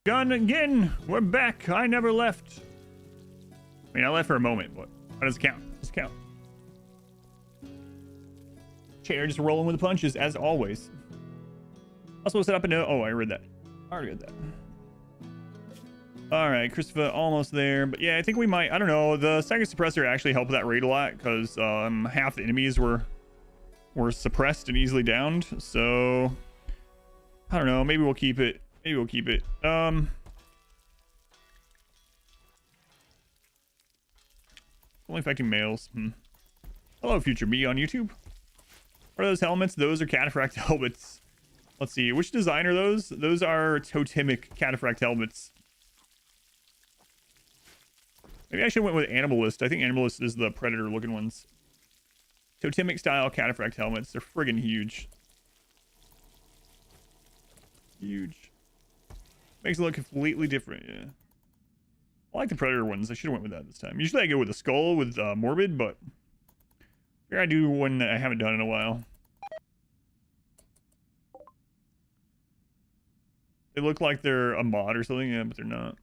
Gun again. We're back. I never left. I mean, I left for a moment, but how does it count? Does it count? Chair just rolling with the punches as always. Also set up a note. Oh, I read that. I already read that. All right, Christopher, almost there. But yeah, I think we might. I don't know. The second suppressor actually helped that raid a lot because half the enemies were suppressed and easily downed. So I don't know. Maybe we'll keep it. Maybe we'll keep it. Only affecting males. Hello, future me on YouTube. What are those helmets? Those are cataphract helmets. Let's see. Which design are those? Those are totemic cataphract helmets. Maybe I should have went with Animalist. I think Animalist is the predator looking ones. Totemic style cataphract helmets. They're friggin' huge. Huge. Makes it look completely different, yeah. I like the predator ones. I should have went with that this time. Usually I go with the skull with Morbid, but here I do one that I haven't done in a while. They look like they're a mod or something, yeah, but they're not.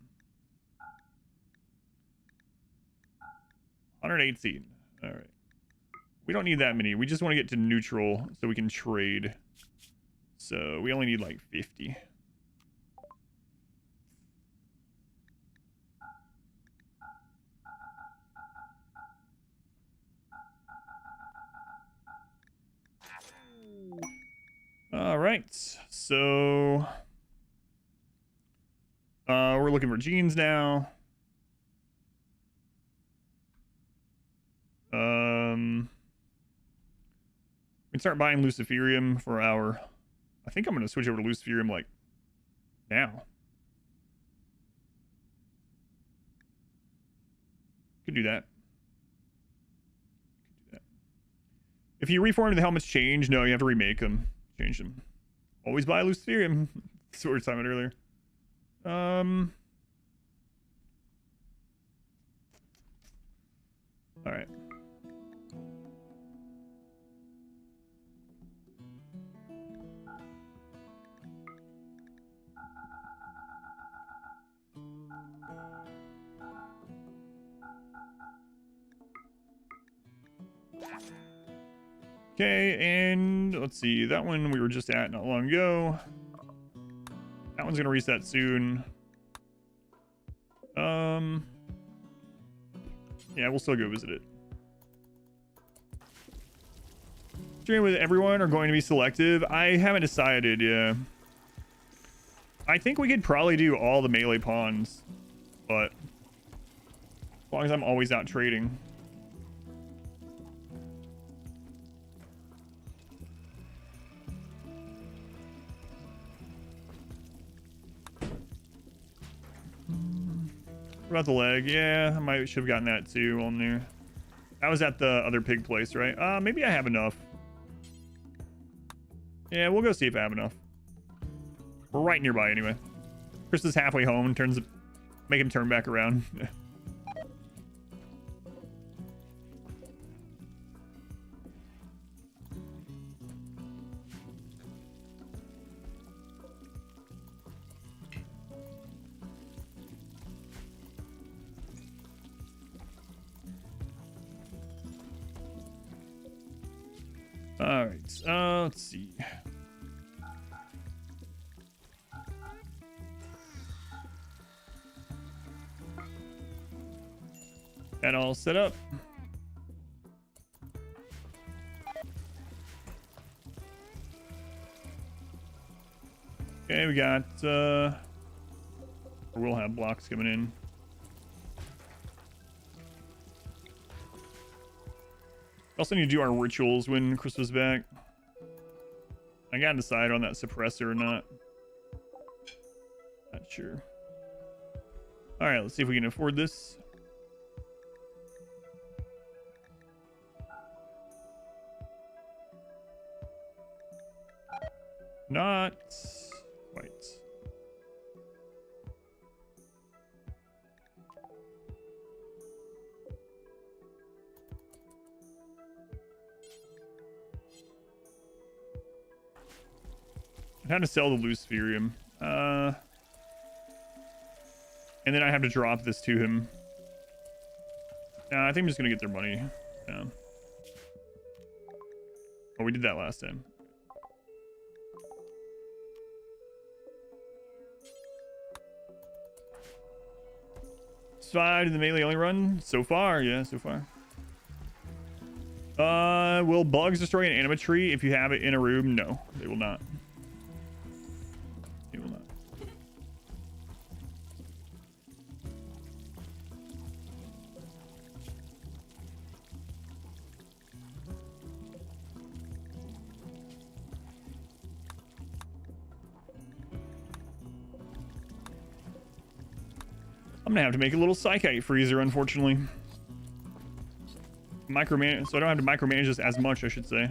118. All right. We don't need that many. We just want to get to neutral so we can trade. So we only need like 50. All right. So we're looking for genes now. We can start buying Luciferium for our... I think I'm going to switch over to Luciferium, like, now. Could do that. If you reform the helmets change, no, you have to remake them. Change them. Always buy Luciferium. That's what we were talking about earlier. Alright. Okay, and let's see. That one we were just at not long ago. That one's gonna reset soon. Yeah, we'll still go visit it. Stream with everyone or going to be selective? I haven't decided, yeah. I think we could probably do all the melee pawns, but as long as I'm always out trading. What about the leg? Yeah, I might should have gotten that too on there. That was at the other pig place, right? Maybe I have enough. Yeah, we'll go see if I have enough. We're right nearby anyway. Chris is halfway home and turns, make him turn back around. All right, let's see. That all set up. Okay, we got, we'll have blocks coming in. We also need to do our rituals when Chris was back. I gotta decide on that suppressor or not. Not sure. All right, let's see if we can afford this. Not quite. I'm trying to sell the Luciferium. And then I have to drop this to him. Nah, I think I'm just gonna get their money. Yeah. Oh, we did that last time. Survived in the melee only run? So far, yeah, so far. Will bugs destroy an animatree if you have it in a room? No, they will not. They will not. I'm gonna have to make a little Psychite freezer, unfortunately. Micromanage, so I don't have to micromanage this as much, I should say.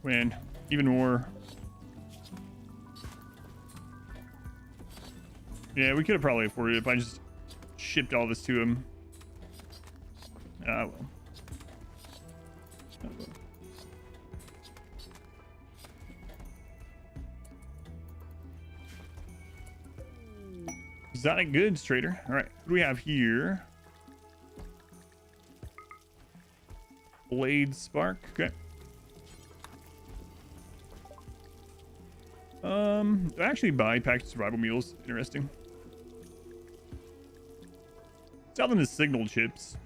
Man, even more. Yeah, we could have probably afforded it if I just shipped all this to him. Ah, well. Ah, well. Exotic goods trader. All right, what do we have here? Blade spark. Okay. Actually buy packaged survival meals. Interesting. Sell them as signal chips.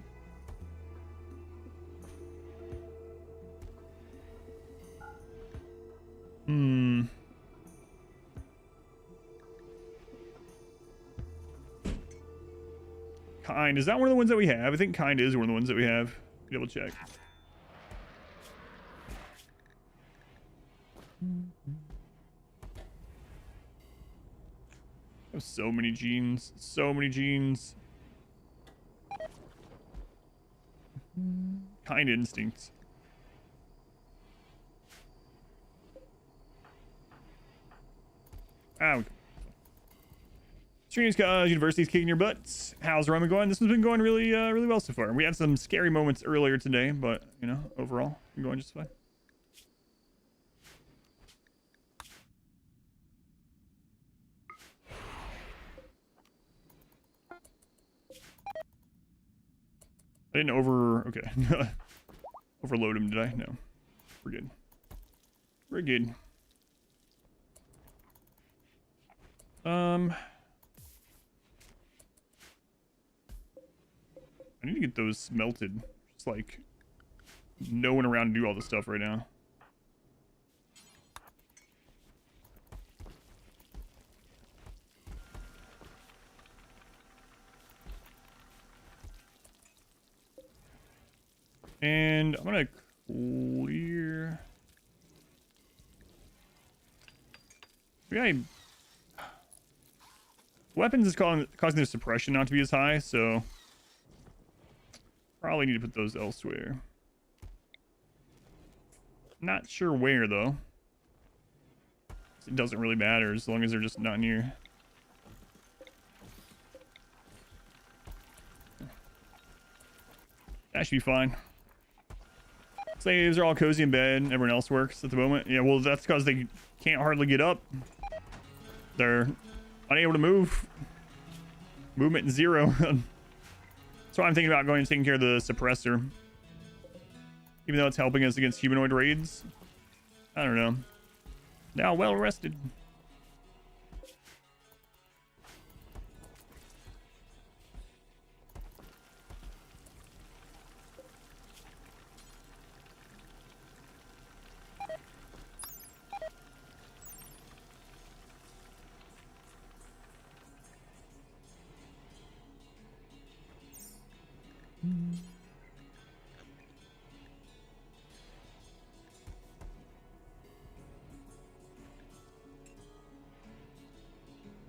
Kind. Is that one of the ones that we have? I think kind is one of the ones that we have. Double check. I have so many genes. So many genes. Kind instincts. Ow. Streams university's kicking your butts. How's Run going? This has been going really really well so far. We had some scary moments earlier today, but you know, overall, been going just fine. I didn't okay. Overload him, did I? No. We're good. We're good. I need to get those smelted. Just like no one around to do all this stuff right now. And I'm gonna clear. Weapons is causing their suppression not to be as high, so probably need to put those elsewhere. Not sure where though. It doesn't really matter as long as they're just not near. That should be fine. Slaves are all cozy in bed. Everyone else works at the moment. Yeah, well, that's because they can't hardly get up. They're unable to move. Movement zero. That's why I'm thinking about going and taking care of the suppressor. Even though it's helping us against humanoid raids. I don't know. Now well rested.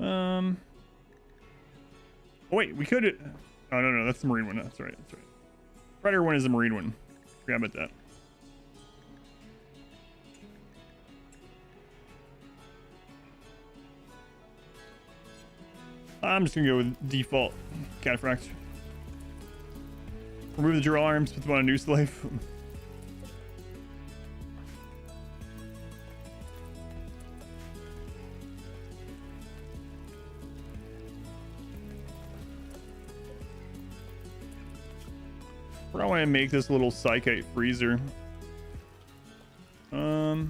Oh, wait, we could. Oh, no, no, that's the marine one. That's right. That's right. Predator one is the marine one. Forgot about that. I'm just gonna go with default cataphract. Remove the drill arms, put them on a new slave. I want to make this little Psychite freezer. Not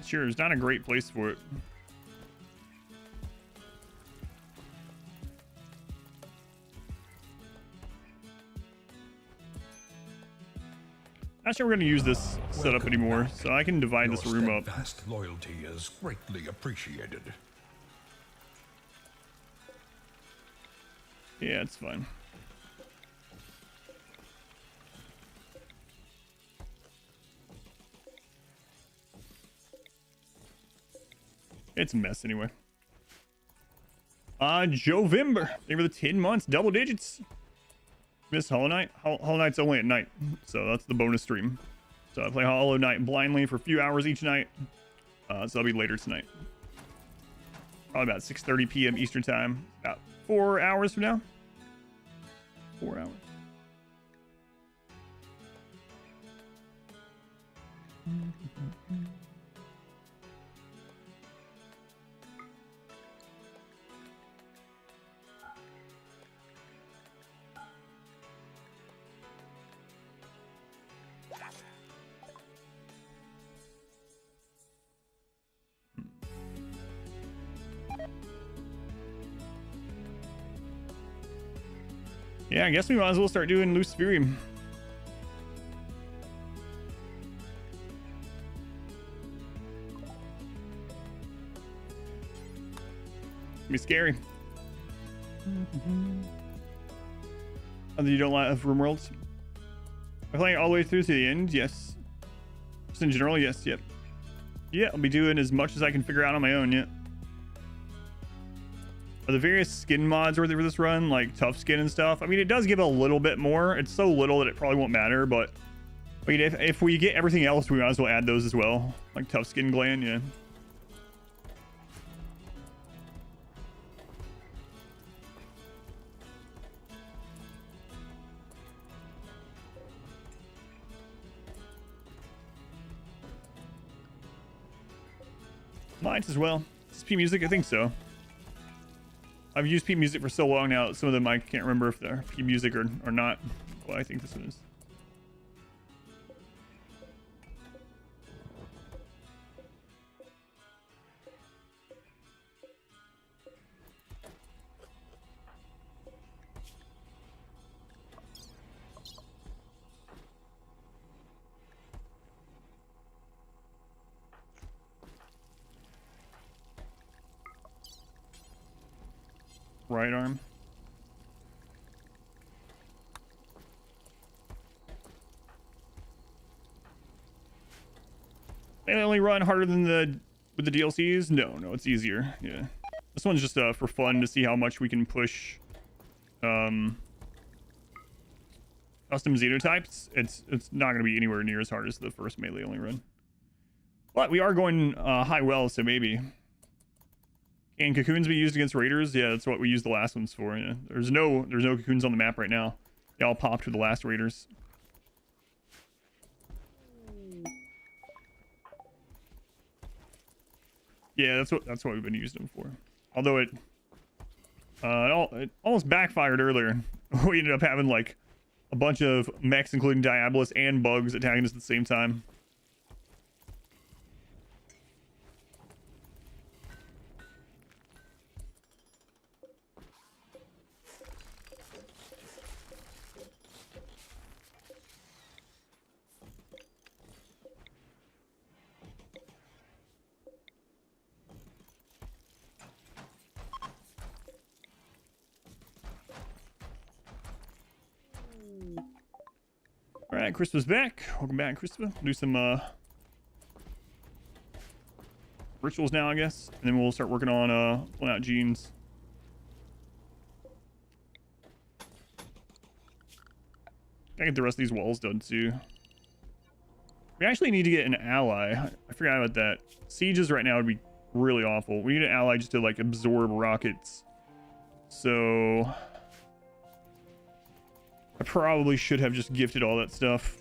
sure. It's not a great place for it. Not sure we're going to use this setup anymore, so I can divide this room up. Vast loyalty is greatly appreciated. Yeah, it's fine. It's a mess anyway. Jovember. Thank you for the 10 months, double digits. Miss Hollow Knight? Hollow Knight's only at night, so that's the bonus stream. So I play Hollow Knight blindly for a few hours each night. So that'll be later tonight. Probably about 6:30 p.m. Eastern time. About 4 hours from now. 4 hours. Yeah, I guess we might as well start doing Luciferium. Be scary. Other you don't like RimWorlds? I'm playing all the way through to the end, yes. Just in general, yes, yep. Yeah, I'll be doing as much as I can figure out on my own, yeah. Are the various skin mods worth it for this run, like tough skin and stuff? I mean, it does give a little bit more. It's so little that it probably won't matter, but I mean, if we get everything else, we might as well add those as well. Like tough skin gland, yeah. Lights as well. SP music, I think so. I've used P music for so long now, some of them I can't remember if they're P music or not. Well, I think this one is. Right arm. They only run harder than with the DLCs? No, it's easier. Yeah. This one's just for fun to see how much we can push custom xenotypes. It's not going to be anywhere near as hard as the first melee only run. But we are going high well, so maybe. Can cocoons be used against raiders? Yeah, that's what we used the last ones for. Yeah. There's no cocoons on the map right now. They all popped with the last raiders. Yeah, that's what we've been using them for. Although it almost backfired earlier. We ended up having like a bunch of mechs, including Diabolus and bugs, attacking us at the same time. All right, Crisp's back. Welcome back, Crispa. Do some rituals now, I guess, and then we'll start working on pulling out genes. I get the rest of these walls done too. We actually need to get an ally. I forgot about that. Sieges right now would be really awful. We need an ally just to like absorb rockets. So I probably should have just gifted all that stuff.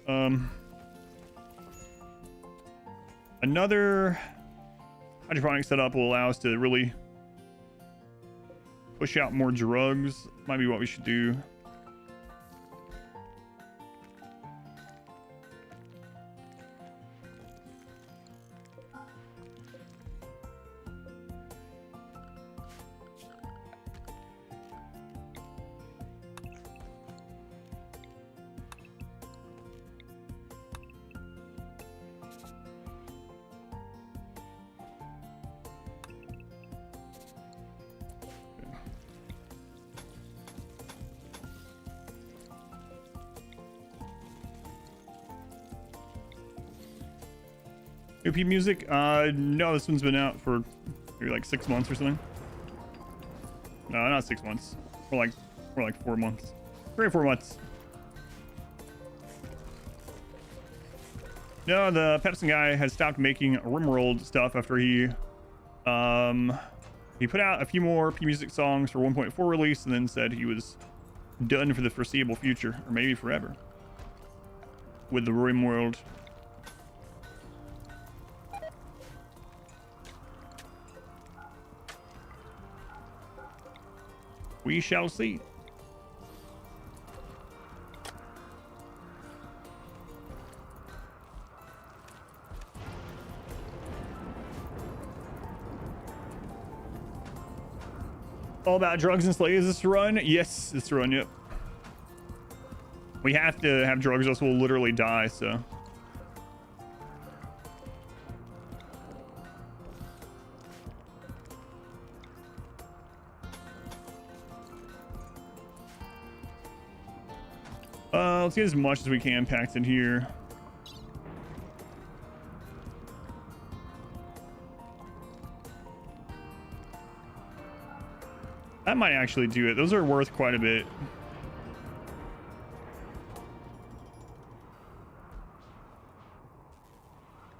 Another hydroponic setup will allow us to really push out more drugs. Might be what we should do. OP music? No, this one's been out for maybe like 6 months or something. No, not 6 months. More like 4 months. 3 or 4 months. No, the Pepsi guy has stopped making RimWorld stuff after he put out a few more P music songs for 1.4 release and then said he was done for the foreseeable future, or maybe forever, with the RimWorld. We shall see. All about drugs and slaves this run? Yes, this run, yep. We have to have drugs, else we'll literally die, so. Let's get as much as we can packed in here. That might actually do it. Those are worth quite a bit.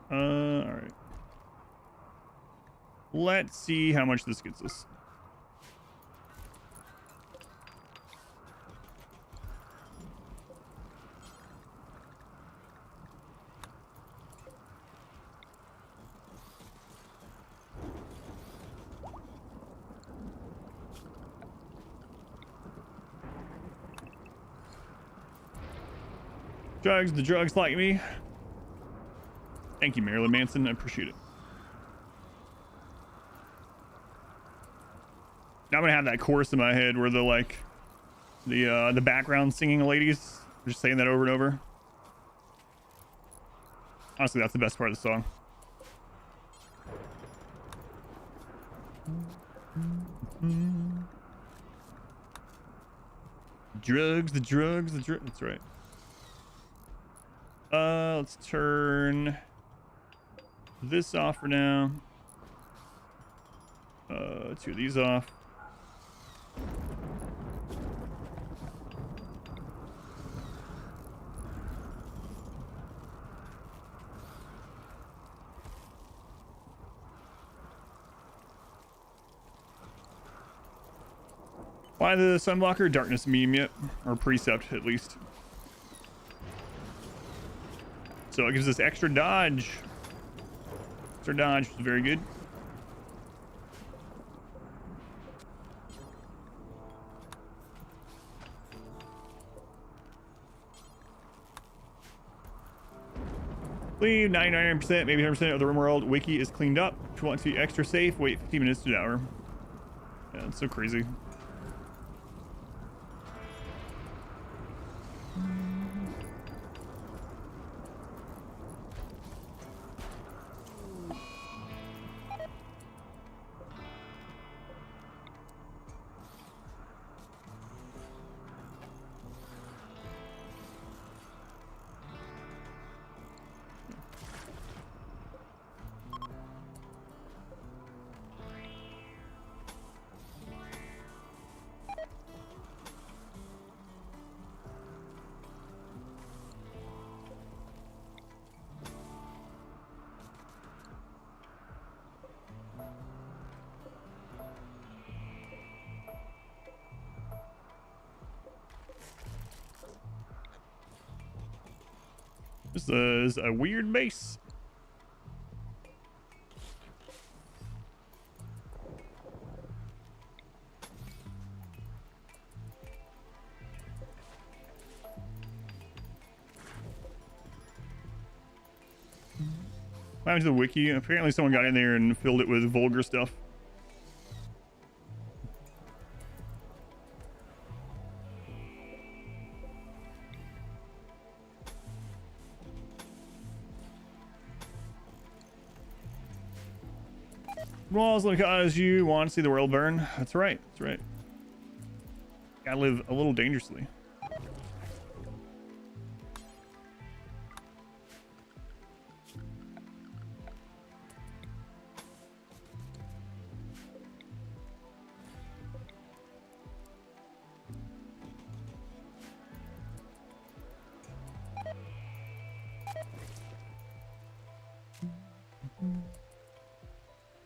All right. Let's see how much this gets us. Drugs, the drugs like me. Thank you, Marilyn Manson. I appreciate it. Now I'm gonna have that chorus in my head where the background singing ladies are just saying that over and over. Honestly, that's the best part of the song. Drugs, the drugs, the drugs. That's right. Let's turn this off for now. 2 of these off. Why the sunblocker? Darkness meme yet, or precept at least. So it gives us extra dodge. Extra dodge is very good. Leave 99%, maybe 100% of the RimWorld wiki is cleaned up. If you want to be extra safe, wait 15 minutes to an hour. Yeah, it's so crazy. This is a weird base. What happened to the wiki? Apparently someone got in there and filled it with vulgar stuff. Well, as long as you want to see the world burn. That's right. That's right. Gotta live a little dangerously.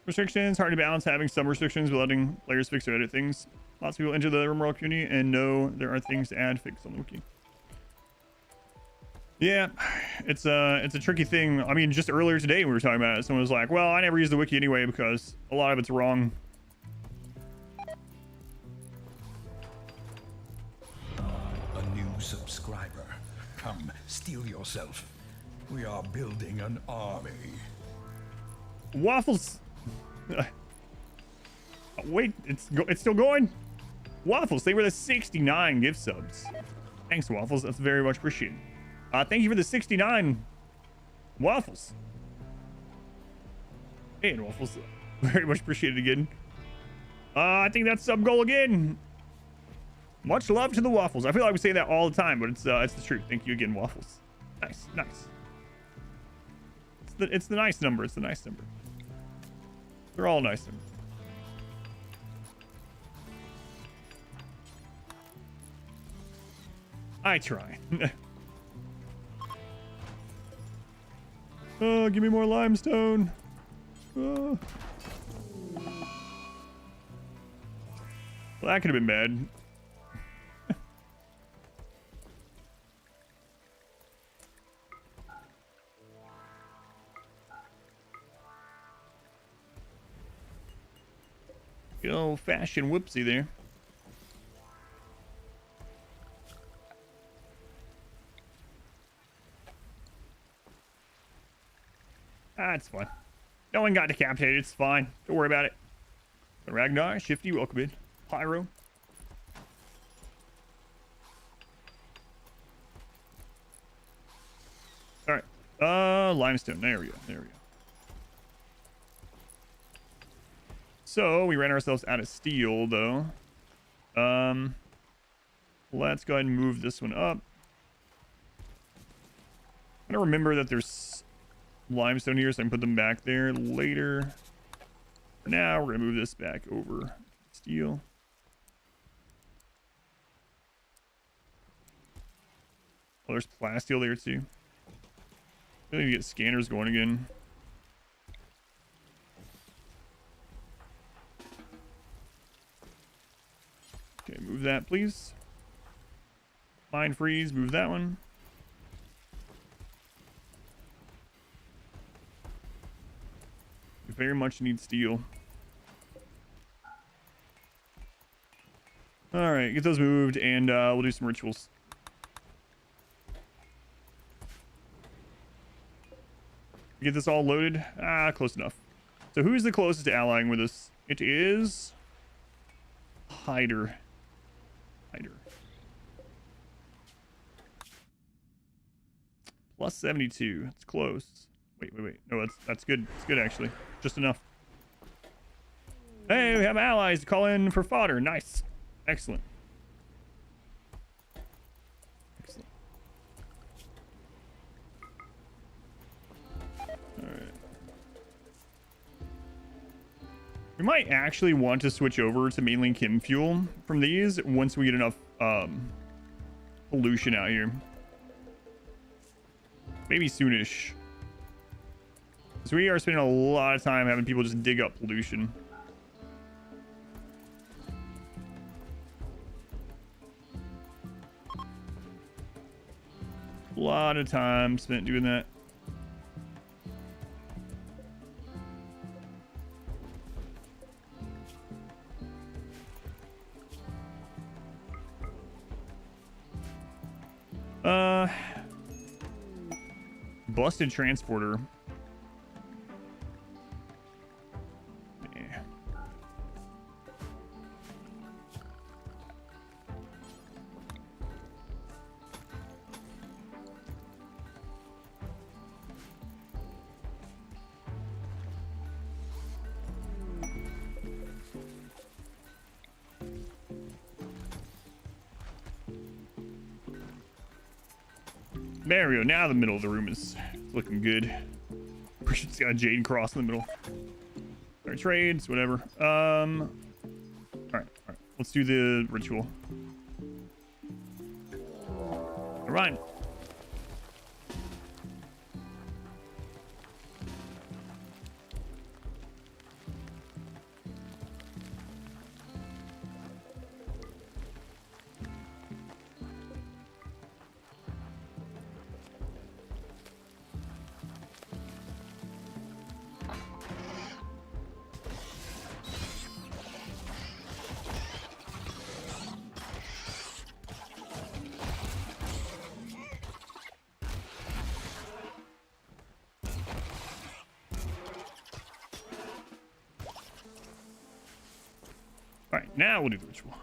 Restrictions, hard to balance having some restrictions but letting players fix or edit things. Lots of people enter the RimWorld community and know there are things to add, fix on the wiki. Yeah, it's a tricky thing. I mean, just earlier today we were talking about it. Someone was like, well, I never use the wiki anyway because a lot of it's wrong. A new subscriber. Come, steel yourself. We are building an army. Waffles. Wait, it's still going. Waffles, they were the 69 gift subs. Thanks, Waffles. That's very much appreciated. Thank you for the 69 Waffles. Hey, and Waffles, very much appreciated again. I think that's sub goal again. Much love to the Waffles. I feel like we say that all the time, but it's the truth. Thank you again, Waffles. Nice, nice. It's the nice number. It's the nice number. They're all nice numbers. I try. Oh, give me more limestone. Oh. Well, that could have been bad. Good old fashioned whoopsie there. It's fine. No one got decapitated. It's fine. Don't worry about it. Ragnar, Shifty, welcome in. Pyro. All right. Limestone. There we go. There we go. So we ran ourselves out of steel, though. Let's go ahead and move this one up. I don't remember that there's limestone here, so I can put them back there later. For now, we're gonna move this back over steel. Oh, there's plasteel there too. I need to get scanners going again. Okay, move that, please. Mine freeze, move that one. We very much need steel. All right, get those moved, and we'll do some rituals. Get this all loaded. Close enough. So who's the closest to allying with us? It is Hider. Plus 72. It's close. Wait. No, that's good. It's good, actually. Just enough. Hey, we have allies to call in for fodder. Nice. Excellent. Excellent. Alright. We might actually want to switch over to mainly chemfuel from these once we get enough pollution out here. Maybe soonish. So we are spending a lot of time having people just dig up pollution. A lot of time spent doing that. Busted transporter. Yeah. There we go. Now the middle of the room is looking good. It's got a jade cross in the middle. Our trades, whatever. All right. Let's do the ritual. All right. All right, now we'll do the ritual.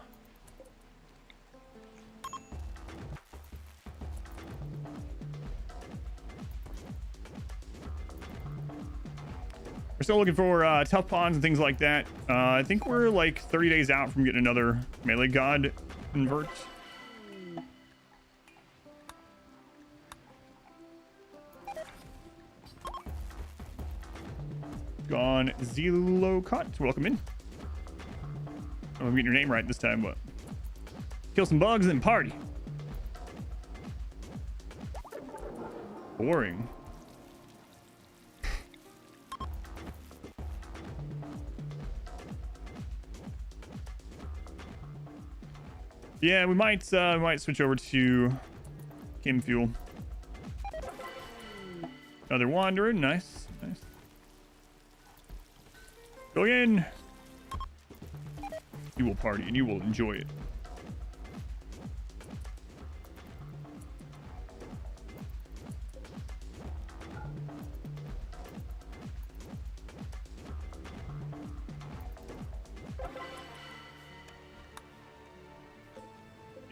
We're still looking for tough pawns and things like that. I think we're like 30 days out from getting another melee god invert. Gone Zelocot, welcome in. I'm getting your name right this time, but kill some bugs and party. Boring. Yeah, we might switch over to chemfuel. Another wanderer, nice. Go in. You will party and you will enjoy it.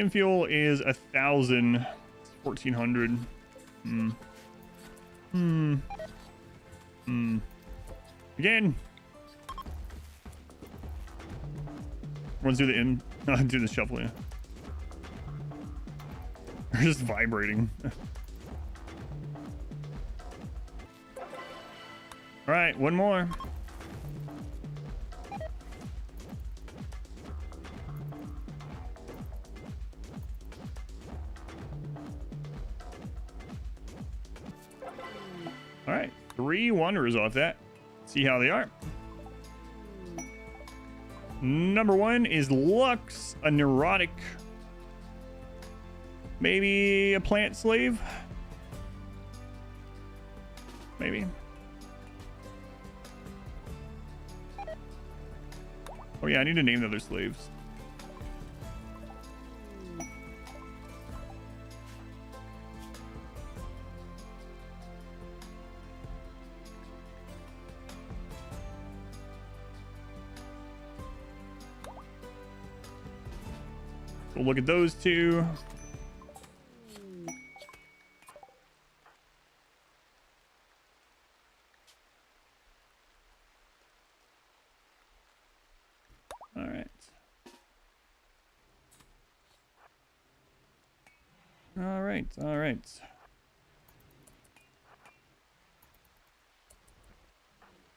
Fuel is 1,000. 1,400. Again. Let's do the do the shuffling. They're just vibrating. All right, one more. All right, 3 wanderers off that. See how they are. Number 1 is Lux, a neurotic. Maybe a plant slave? Maybe. Oh yeah, I need to name the other slaves. We'll look at those two. All right. All right. All right.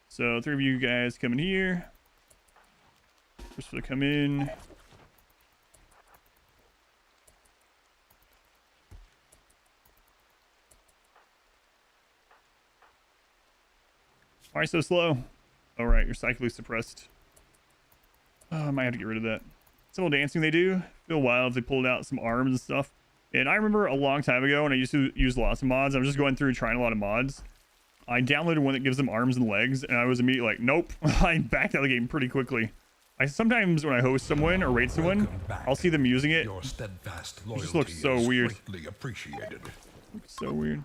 So 3 of you guys coming here. First to come in. Why so slow? All right, you're psychically suppressed. Oh, I might have to get rid of that. Some little dancing they do. Feel wild if they pulled out some arms and stuff. And I remember a long time ago when I used to use lots of mods, I was just going through trying a lot of mods. I downloaded one that gives them arms and legs, and I was immediately like, nope. I backed out of the game pretty quickly. I sometimes when I host someone or raid someone, I'll see them using it. Your steadfast It just looks so loyalty is weird. greatly appreciated. Looks so weird.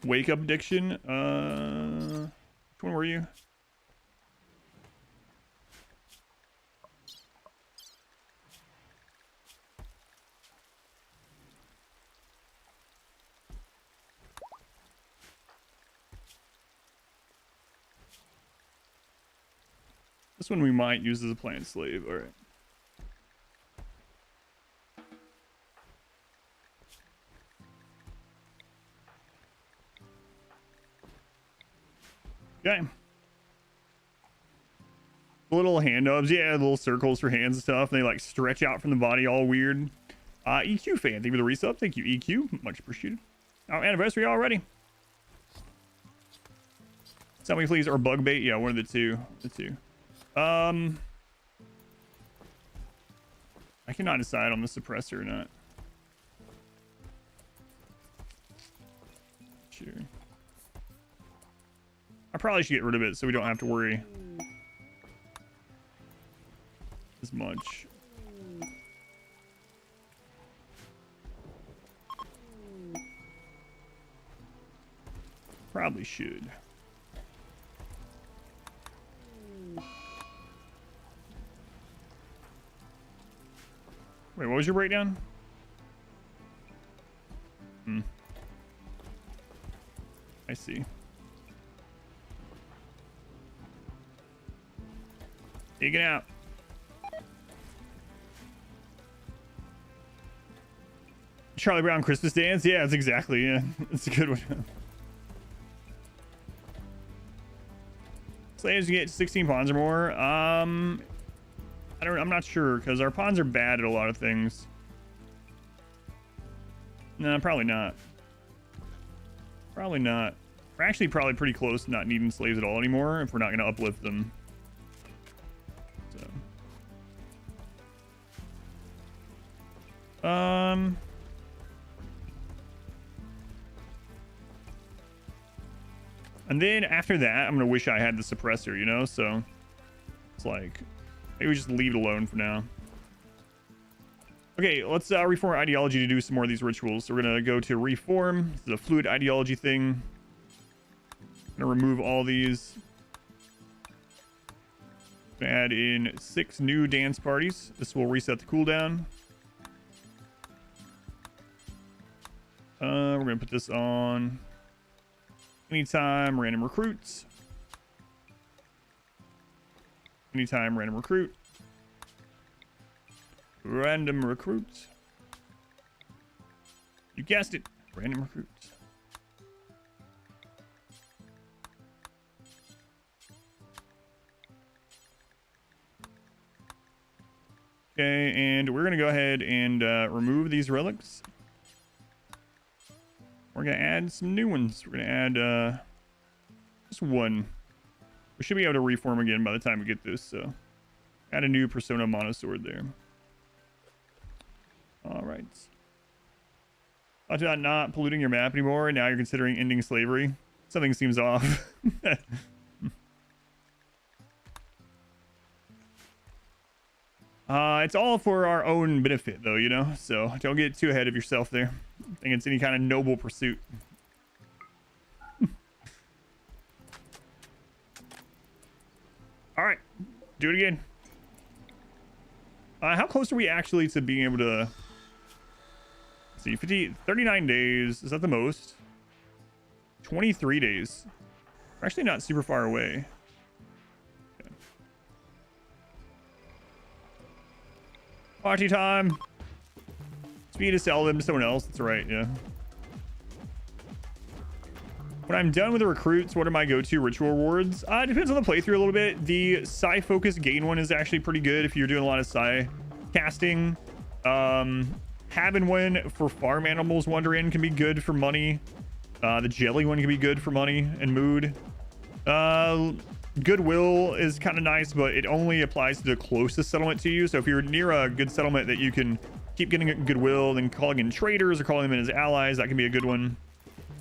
Wake up addiction. Which one were you? This one we might use as a plant slave. All right. Okay. Little hand nubs, yeah, little circles for hands and stuff. They like stretch out from the body all weird. EQ fan, thank you for the resub. Thank you, EQ. Much appreciated. Our anniversary already. Somebody please, or bug bait. Yeah, one of the two. I cannot decide on the suppressor or not. Sure. I probably should get rid of it so we don't have to worry as much. Probably should. Wait, what was your breakdown? I see. Taking out. Charlie Brown Christmas dance? Yeah, that's exactly, yeah. It's a good one. Slaves, you get 16 pawns or more. I'm not sure, because our pawns are bad at a lot of things. No, probably not. Probably not. We're actually probably pretty close to not needing slaves at all anymore if we're not going to uplift them. And then after that, I'm gonna wish I had the suppressor, you know? So it's like, maybe we just leave it alone for now. Okay, let's reform ideology to do some more of these rituals. So we're gonna go to reform. This is a fluid ideology thing. I'm gonna remove all these. Add in 6 new dance parties. This will reset the cooldown. We're gonna put this on anytime random recruits. Anytime random recruit. Random recruits. You guessed it. Random recruits. Okay, and we're gonna go ahead and remove these relics. We're gonna add some new ones. We're gonna add just one. We should be able to reform again by the time we get this, so add a new persona monosword there. All right. Talked about not polluting your map anymore, and now you're considering ending slavery. Something seems off. It's all for our own benefit, though, you know? So don't get too ahead of yourself there. I think it's any kind of noble pursuit. All right. Do it again. How close are we actually to being able to... Let's see, 39 days. Is that the most? 23 days. We're actually not super far away. Okay. Party time. Speed to sell them to someone else. That's right, yeah. When I'm done with the recruits, what are my go-to ritual rewards? It depends on the playthrough a little bit. The psi focus gain one is actually pretty good if you're doing a lot of psi casting. Having one for farm animals wander in can be good for money. The jelly one can be good for money and mood. Goodwill is kind of nice, but it only applies to the closest settlement to you. So if you're near a good settlement that you can keep getting goodwill, then calling in traders or calling them in as allies, that can be a good one.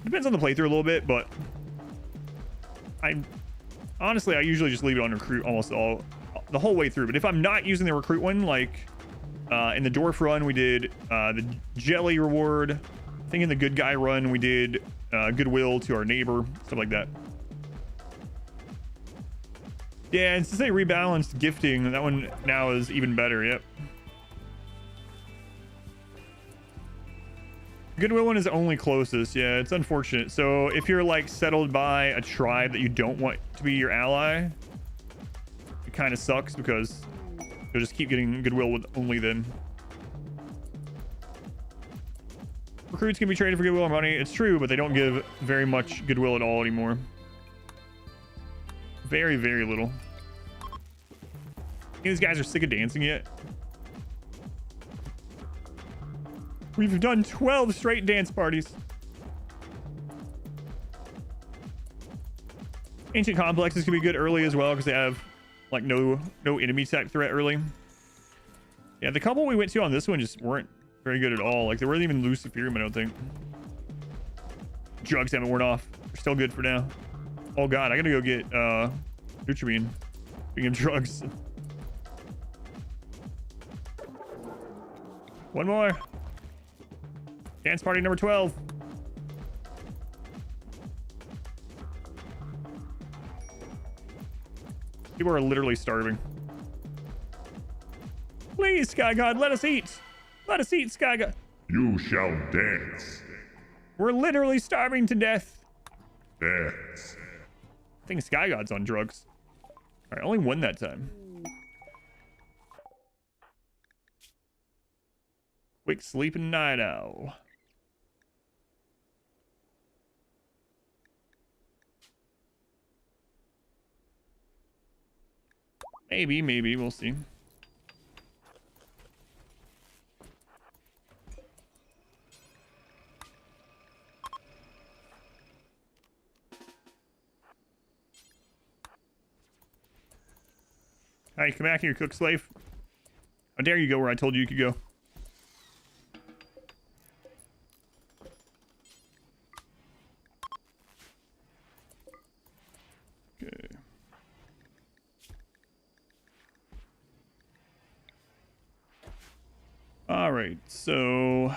Depends on the playthrough a little bit, but honestly I usually just leave it on recruit almost the whole way through. But if I'm not using the recruit one, like in the dwarf run we did the jelly reward. I think in the good guy run we did goodwill to our neighbor, stuff like that. Yeah, and since they rebalanced gifting, that one now is even better. Yep. Goodwill one is only closest. Yeah, it's unfortunate. So if you're like settled by a tribe that you don't want to be your ally, it kind of sucks because you'll just keep getting goodwill with only then. Recruits can be traded for goodwill or money. It's true, but they don't give very much goodwill at all anymore. Very, very little. These guys are sick of dancing yet. We've done 12 straight dance parties. Ancient complexes can be good early as well because they have like no enemy tech threat early. Yeah, the couple we went to on this one just weren't very good at all. Like they weren't even Luciferium, I don't think. Drugs haven't worn off. They're still good for now. Oh god, I gotta go get Nutrimine. Speaking of drugs. One more. Dance party number 12. People are literally starving. Please, Sky God, let us eat. Let us eat, Sky God. You shall dance. We're literally starving to death. Dance. I think Sky God's on drugs. All right, only one that time. Quick sleeping night owl. Maybe we'll see. Hey, come back here, cook slave. How dare you go where I told you could go? Okay. All right, so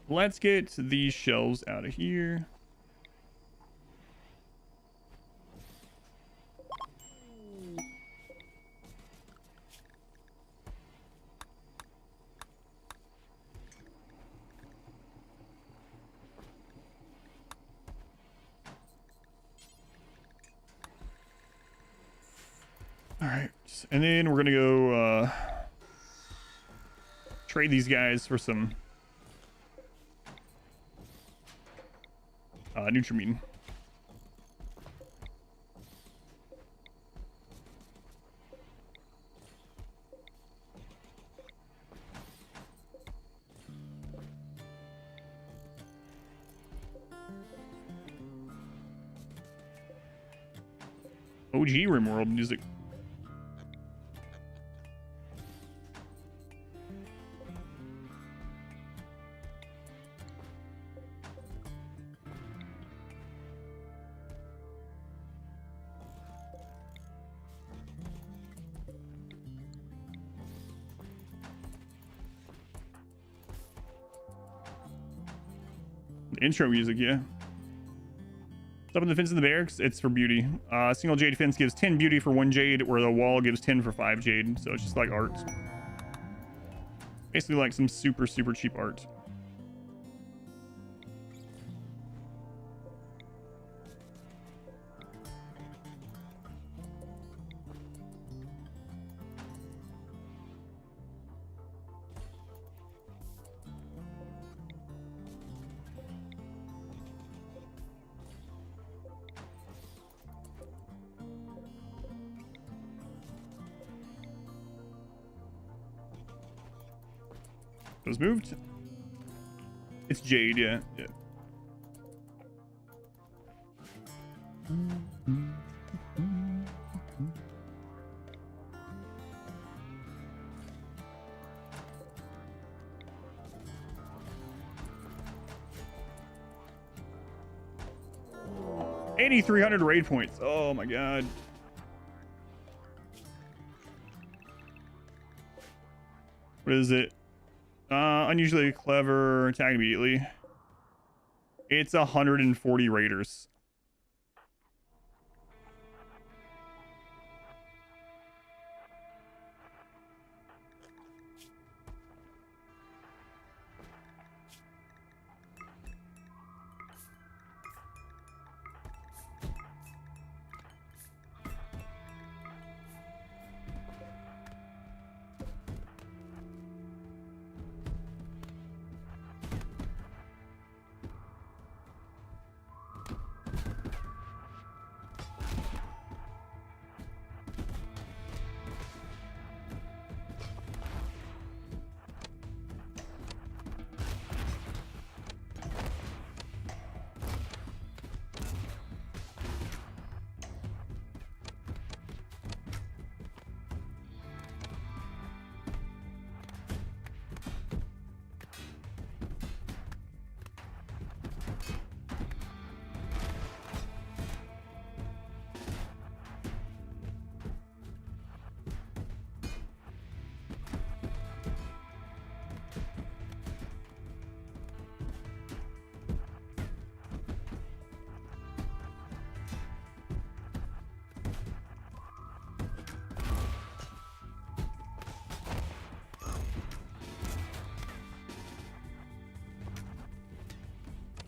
let's get these shelves out of here. All right, and then we're gonna go trade these guys for some Nutrimine. OG RimWorld music. Intro music, yeah. Up in the fence in the barracks, it's for beauty. Single jade fence gives 10 beauty for 1 jade, where the wall gives 10 for 5 jade. So it's just like art. Basically like some super cheap art. Was moved. It's Jade, yeah. Yeah. $8,300 raid points. Oh my god. What is it? Unusually clever, attack immediately. It's 140 raiders.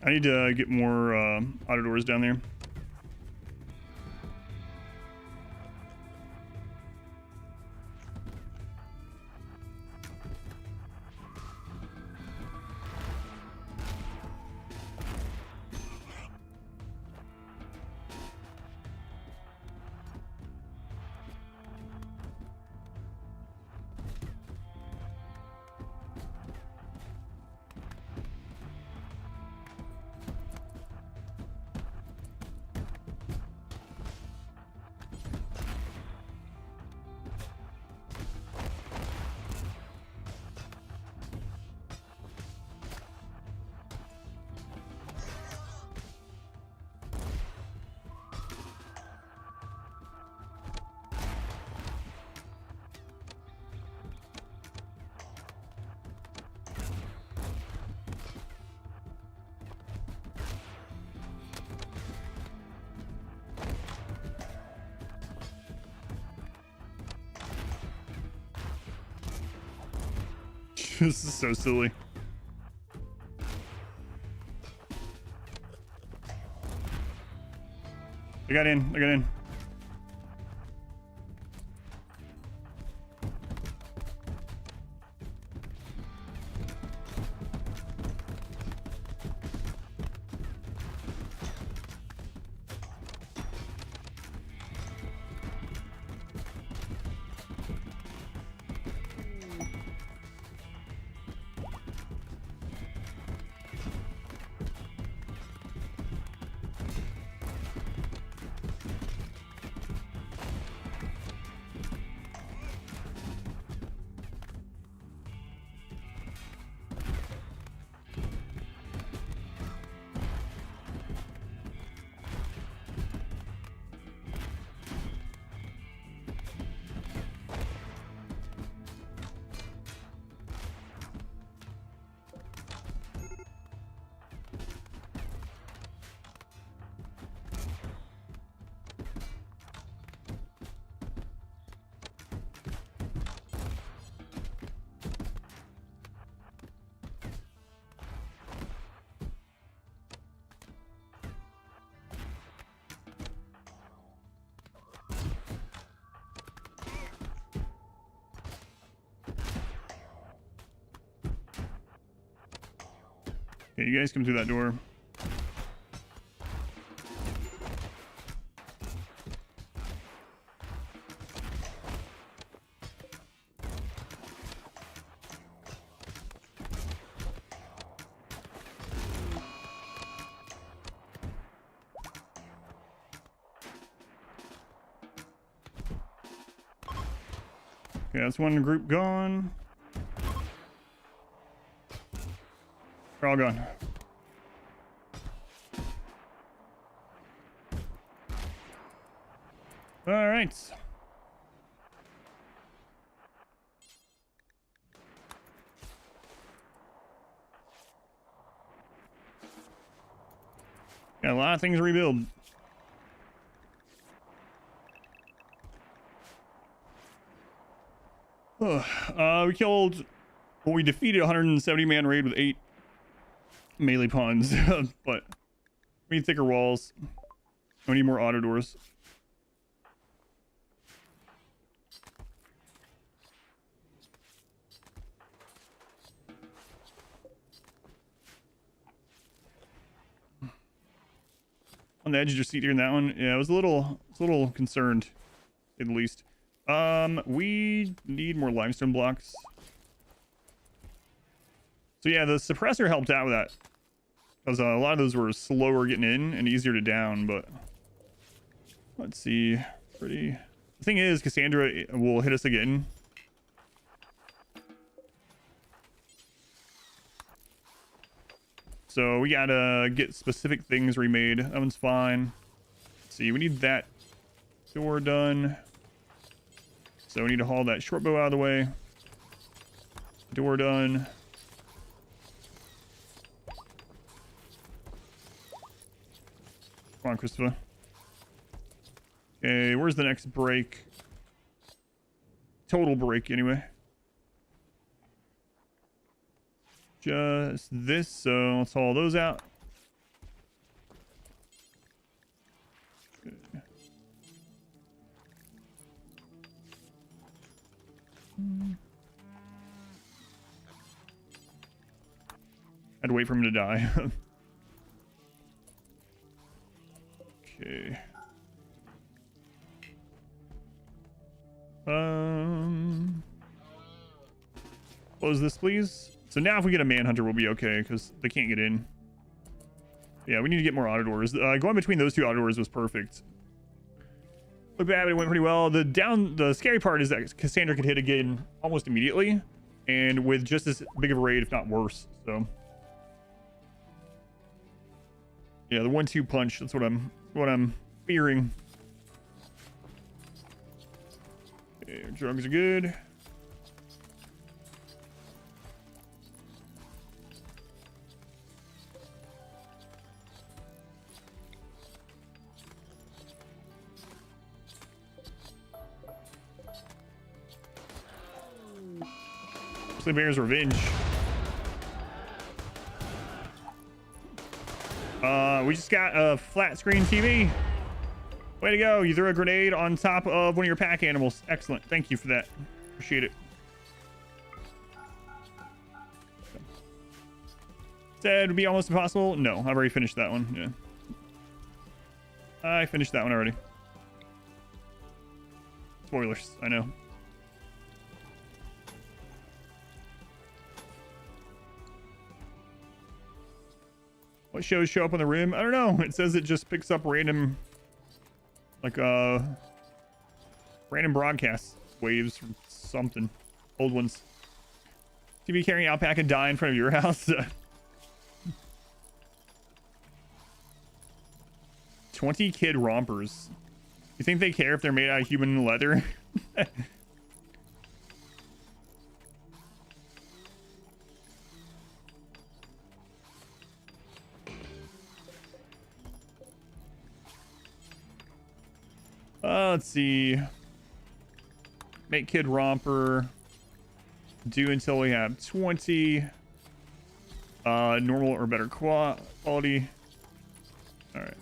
I need to get more auto doors down there. This is so silly. I got in. I got in. Okay, you guys come through that door. Okay, that's one group gone. They're all gone. All right. Got a lot of things to rebuild. We killed, well, we defeated a 170 man raid with 8 melee pawns, but we need thicker walls. We need more auto doors. On the edge of your seat here in that one, yeah, I was a little concerned, at least. We need more limestone blocks. So yeah, the suppressor helped out with that, because a lot of those were slower getting in and easier to down. But let's see, the thing is, Cassandra will hit us again. So we gotta get specific things remade. That one's fine. Let's see, we need that door done. So we need to haul that short bow out of the way. Door done. Come on, Christopher. Okay, where's the next break? Total break, anyway. Just this, so let's haul those out. Good. Had to wait for him to die. Okay. Close this, please. So now if we get a manhunter, we'll be okay, because they can't get in. Yeah, we need to get more auto doors. Going between those two auto doors was perfect. Looked bad, but it went pretty well. The scary part is that Cassandra could hit again almost immediately, and with just as big of a raid, if not worse. So yeah, the 1-2 punch. That's what I'm fearing. Okay, drugs are good. Grizzly Bear's Revenge. We just got a flat screen TV. Way to go. You threw a grenade on top of one of your pack animals. Excellent. Thank you for that. Appreciate it. Said it'd be almost impossible. No, I've already finished that one. Yeah. I finished that one already. Spoilers, I know. What shows show up on the rim? I don't know. It says it just picks up random, like, random broadcast waves from something. Old ones. TV carrying outback and die in front of your house. 20 kid rompers. You think they care if they're made out of human leather? Let's see. Make kid romper. Do until we have 20. Normal or better quality. All right.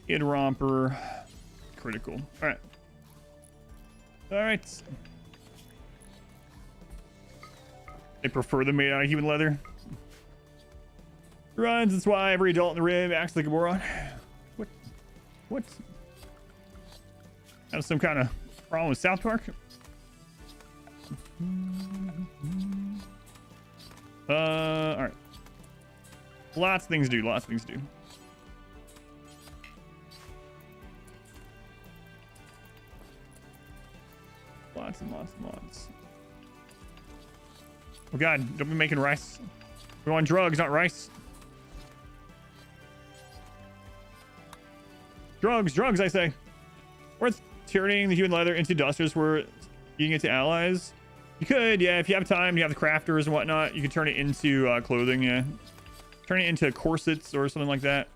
Kid romper. Critical. All right. All right. They prefer them made out of human leather. Runs. That's why every adult in the rim acts like a moron. What? Have some kind of Problem with South Park? Alright. Lots of things to do, lots of things to do. Lots and lots and lots. Oh god, don't be making rice. We want drugs, not rice. Drugs, I say. Worth turning the human leather into dusters for eating it to allies. You could, yeah, if you have time, you have the crafters and whatnot, you could turn it into clothing, yeah. Turn it into corsets or something like that.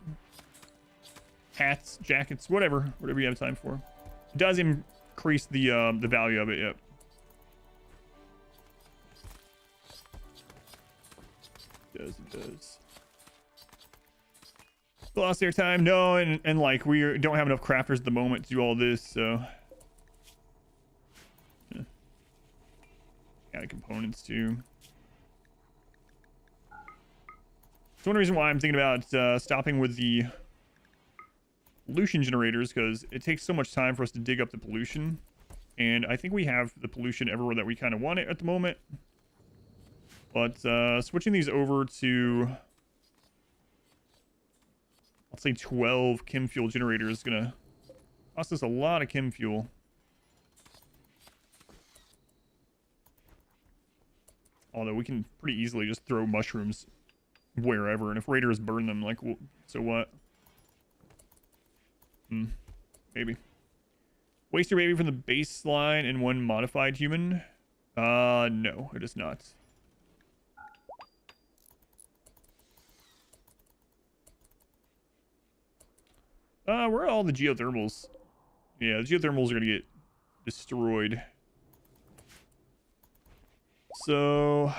Hats, jackets, whatever you have time for. It does increase the value of it, yep. It does. Lost their time, no, and like we don't have enough crafters at the moment to do all this, so yeah. Add components too. It's one reason why I'm thinking about stopping with the pollution generators, because it takes so much time for us to dig up the pollution, and I think we have the pollution everywhere that we kind of want it at the moment. But switching these over to, let's say 12 chem fuel generators is gonna cost us a lot of chem fuel. Although we can pretty easily just throw mushrooms wherever, and if raiders burn them, like, well, so what? Maybe. Waste your baby from the baseline and one modified human? No, it is not. Where are all the geothermals? Yeah, the geothermals are gonna get destroyed. So,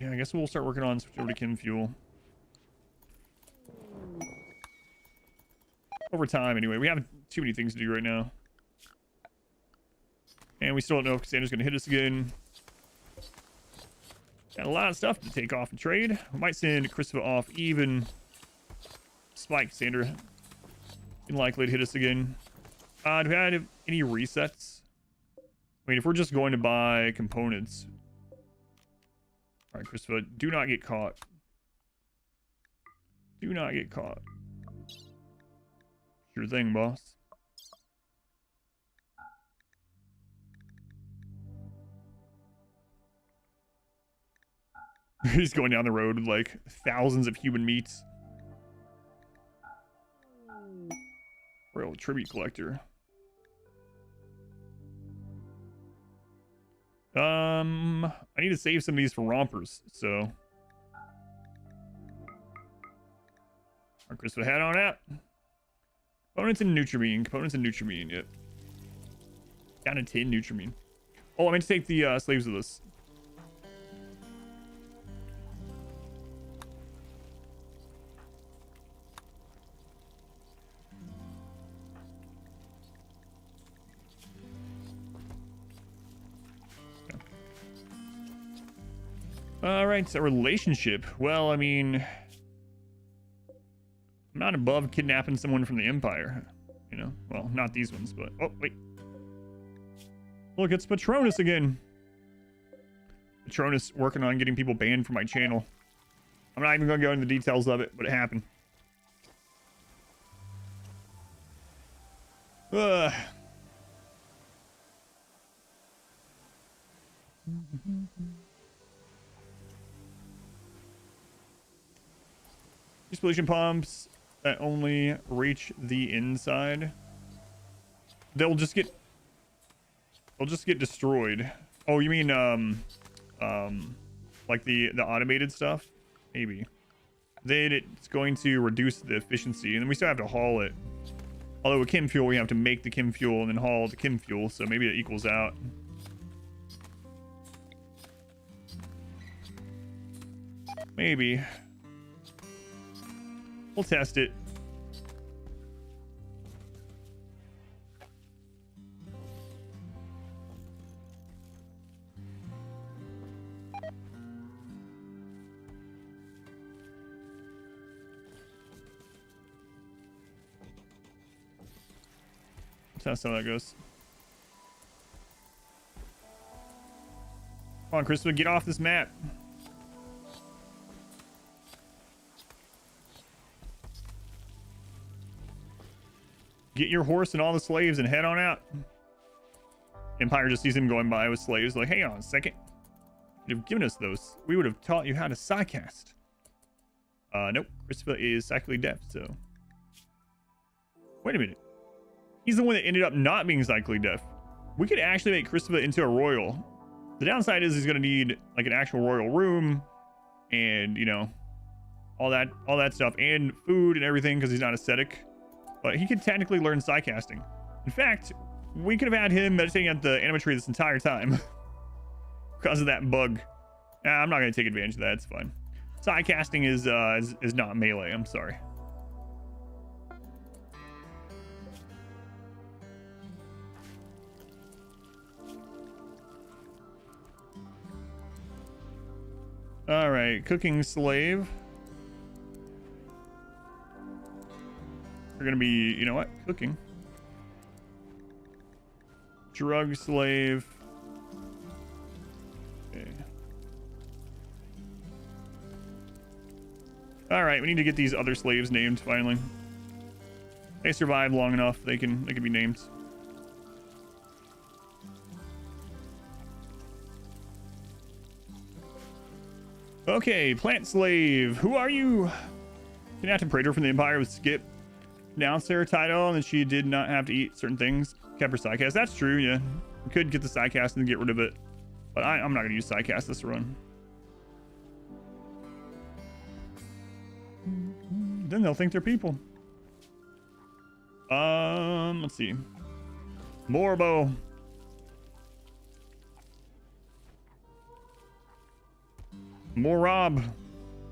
yeah, I guess we'll start working on switch over to chem fuel. Over time, anyway. We have too many things to do right now. And we still don't know if Cassandra's gonna hit us again. Got a lot of stuff to take off and trade. We might send Christopher off even. Spike Cassandra. Unlikely to hit us again. Do we have any resets? I mean, if we're just going to buy components. Alright, Christopher, do not get caught. Do not get caught. Sure thing, boss. He's going down the road with like thousands of human meats. Royal tribute collector. I need to save some of these for rompers, so. Alright, Chris, head on out. Components and Nutrimine, yep. Down to 10 Nutrimine. Oh, I meant to take the slaves with us. Alright, so relationship. Well, I mean, I'm not above kidnapping someone from the Empire. You know? Well, not these ones, but... Oh, wait. Look, it's Patronus again. Patronus working on getting people banned from my channel. I'm not even going to go into the details of it, but it happened. Ugh. These pollution pumps that only reach the inside. They'll just get destroyed. Oh, you mean like the automated stuff? Maybe. Then it's going to reduce the efficiency, and then we still have to haul it. Although with chem fuel, we have to make the chem fuel and then haul the chem fuel, so maybe it equals out. Maybe. We'll test it. That's how some of that goes. Come on, Christopher, get off this map. Get your horse and all the slaves and head on out. Empire just sees him going by with slaves. Like, hang on a second. You'd have given us those. We would have taught you how to Psycast. Nope. Christopher is psychically deaf, so. Wait a minute. He's the one that ended up not being psychically deaf. We could actually make Christopher into a royal. The downside is he's going to need like an actual royal room and, you know, all that stuff and food and everything because he's not ascetic. But he could technically learn Psycasting. In fact, we could have had him meditating at the animatree this entire time because of that bug. I'm not going to take advantage of that. It's fine. Psycasting is not melee. I'm sorry. All right, cooking slave. We're gonna be, you know what, cooking. Drug slave. Okay. All right, we need to get these other slaves named finally. They survived long enough; they can be named. Okay, plant slave. Who are you? Captain Praetor from the Empire with Skip. Announced her title and that she did not have to eat certain things. Kept her Psycast. That's true, yeah. We could get the Psycast and get rid of it. But I'm not going to use Psycast this run. Then they'll think they're people. Let's see. Morbo. Morob.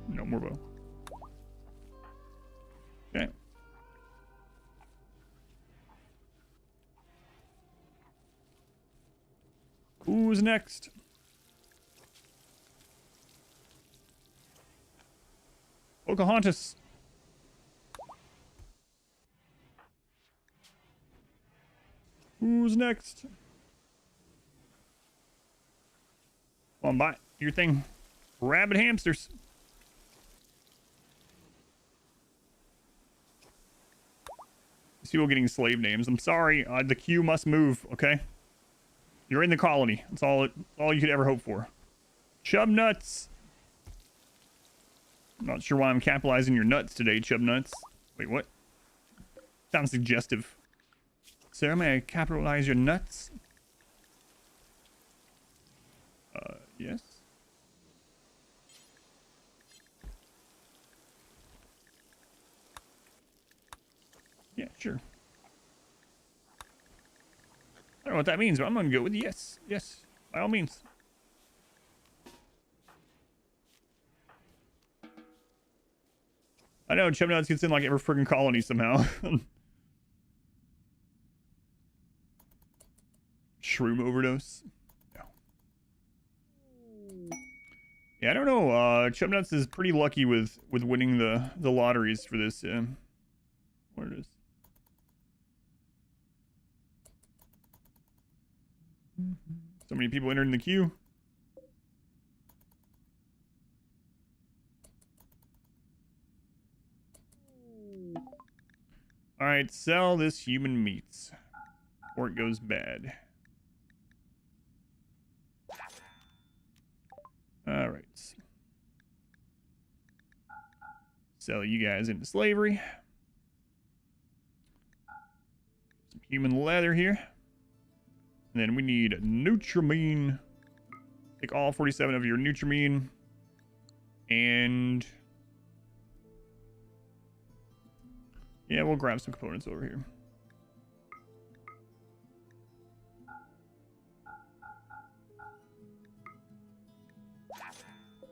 No, Morbo. Okay. Who's next? Pocahontas. Who's next? Come on, bite your thing. Rabbit hamsters. These people getting slave names. I'm sorry. The queue must move. Okay. You're in the colony. That's all you could ever hope for. Chub nuts. I'm not sure why I'm capitalizing your nuts today, chub nuts. Wait, what? Sounds suggestive. Sir, may I capitalize your nuts? Yes. Yeah, sure. I don't know what that means, but I'm gonna go with yes. Yes, by all means. I know chub nuts gets in like every friggin' colony somehow. Shroom overdose. No. Yeah, I don't know. Chub nuts is pretty lucky with winning the lotteries for this. What it is. So many people entered in the queue. All right, sell this human meat before it goes bad. All right. Sell you guys into slavery. Some human leather here. And then we need Nutrimine. Take all 47 of your Nutrimine. And yeah, we'll grab some components over here.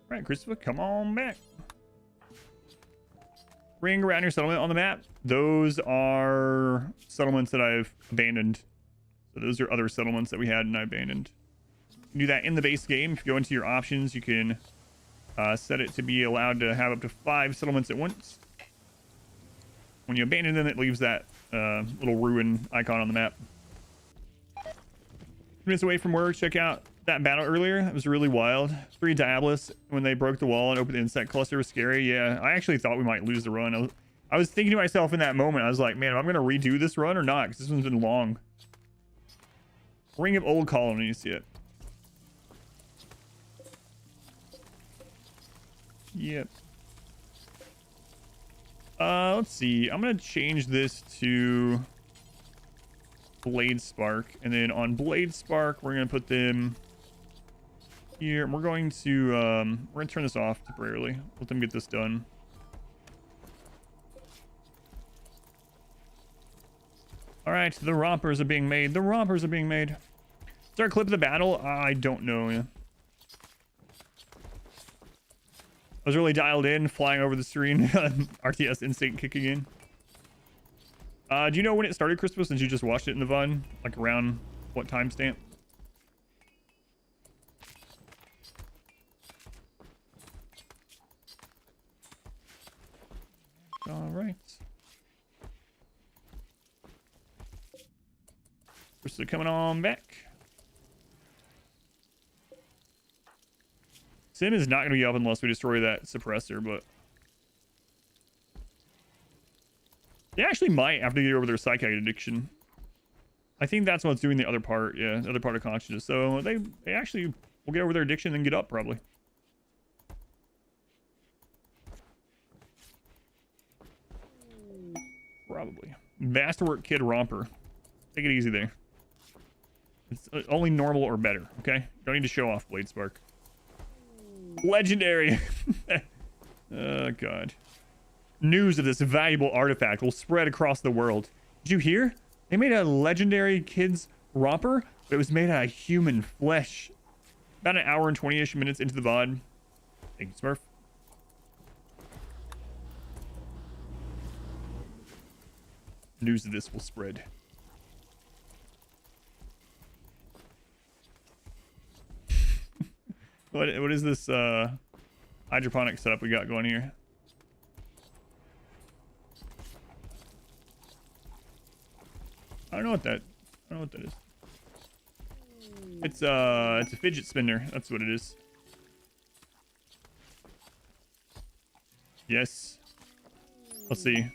All right, Christopher, come on back. Ring around your settlement on the map. Those are settlements that I've abandoned. So those are other settlements that we had and I abandoned. You can do that in the base game. If you go into your options, you can set it to be allowed to have up to 5 settlements at once. When you abandon them, it leaves that little ruin icon on the map. Minutes away from work, check out that battle earlier. It was really wild. 3 Diabolus when they broke the wall and opened the insect cluster was scary. Yeah, I actually thought we might lose the run. I was thinking to myself in that moment, I was like, man, am I going to redo this run or not? Because this one's been long. Ring of Old Colonies, yeah. Yep. Let's see. I'm going to change this to Blade Spark. And then on Blade Spark, we're going to put them here. And we're going to turn this off temporarily. Let them get this done. All right, the rompers are being made. The rompers are being made. Is there a clip of the battle? I don't know. Yeah. I was really dialed in, flying over the screen. RTS instinct kicking in. Do you know when it started, Christopher, since you just watched it in the VOD? Like around what timestamp? All right. We're coming on back. Sim is not going to be up unless we destroy that suppressor, but they actually might have to get over their Psychite addiction. I think that's what's doing the other part. Yeah, the other part of consciousness. So they actually will get over their addiction and get up probably. Probably. Masterwork Kid Romper. Take it easy there. It's only normal or better, okay? Don't need to show off Blade Spark. Legendary. Oh, God. News of this valuable artifact will spread across the world. Did you hear? They made a legendary kids romper, but it was made out of human flesh. About an hour and 20-ish minutes into the VOD. Thank you, Smurf. News of this will spread. What is this hydroponic setup we got going here? I don't know what that is. It's a fidget spinner. That's what it is. Yes. Let's see.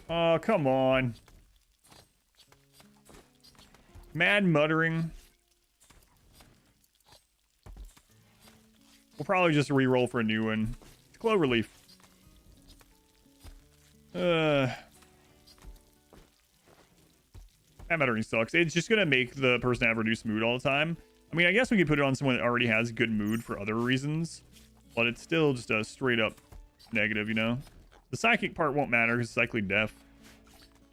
Oh, come on. Mad muttering. We'll probably just re-roll for a new one. It's Cloverleaf. That muttering sucks. It's just gonna make the person have reduced mood all the time. I mean, I guess we could put it on someone that already has good mood for other reasons, but it's still just a straight up negative, you know? The psychic part won't matter because it's likely deaf.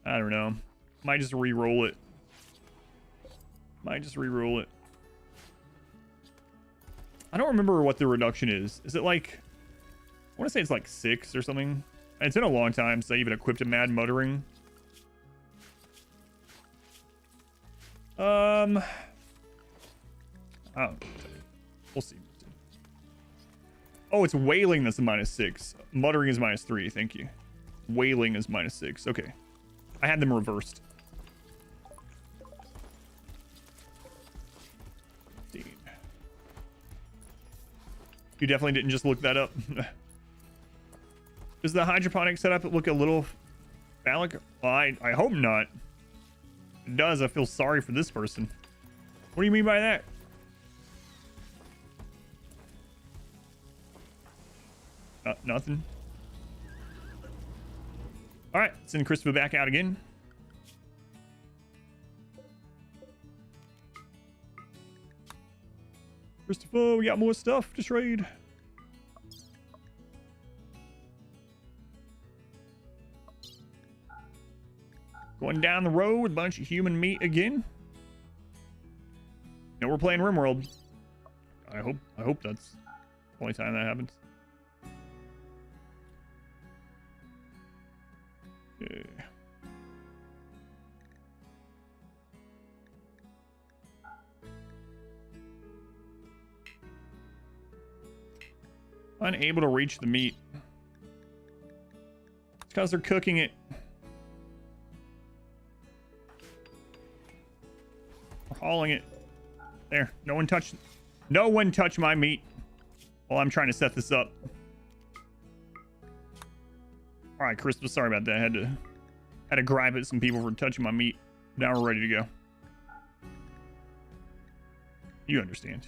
I don't know. Might just re-roll it. I don't remember what the reduction is. Is it like... I want to say it's like 6 or something. It's been a long time since I even equipped a Mad Muttering. Oh, we'll see. Oh, it's Wailing that's a -6. Muttering is -3. Thank you. Wailing is -6. Okay. I had them reversed. You definitely didn't just look that up. Does the hydroponic setup look a little phallic? Well, I hope not. It does. I feel sorry for this person. What do you mean by that? Nothing. All right, send Christopher back out again. Christopher, we got more stuff to trade. Going down the road with a bunch of human meat again. You know, we're playing RimWorld. I hope that's the only time that happens. Okay. Unable to reach the meat. It's because they're cooking it. We're hauling it. There. No one touch my meat while I'm trying to set this up. All right, Christmas. Sorry about that. Had to gripe at some people for touching my meat. Now we're ready to go. You understand.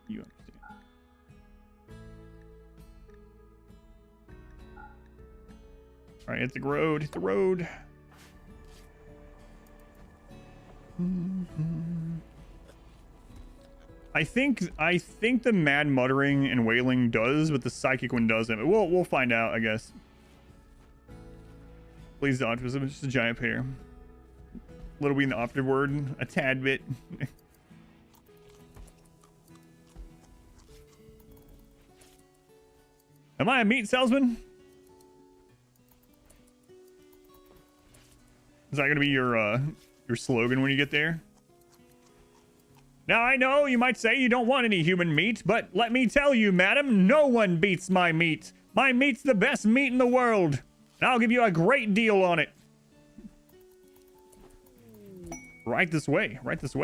You understand. All right, hit the road. Hit the road. I think the mad muttering and wailing does, but the psychic one doesn't. But we'll find out, I guess. Please dodge. It's just a giant pair. Little being the operative word, a tad bit. Am I a meat salesman? Is that gonna be your slogan when you get there? Now I know you might say you don't want any human meat, but let me tell you, madam, no one beats my meat. My meat's the best meat in the world, and I'll give you a great deal on it. Right this way,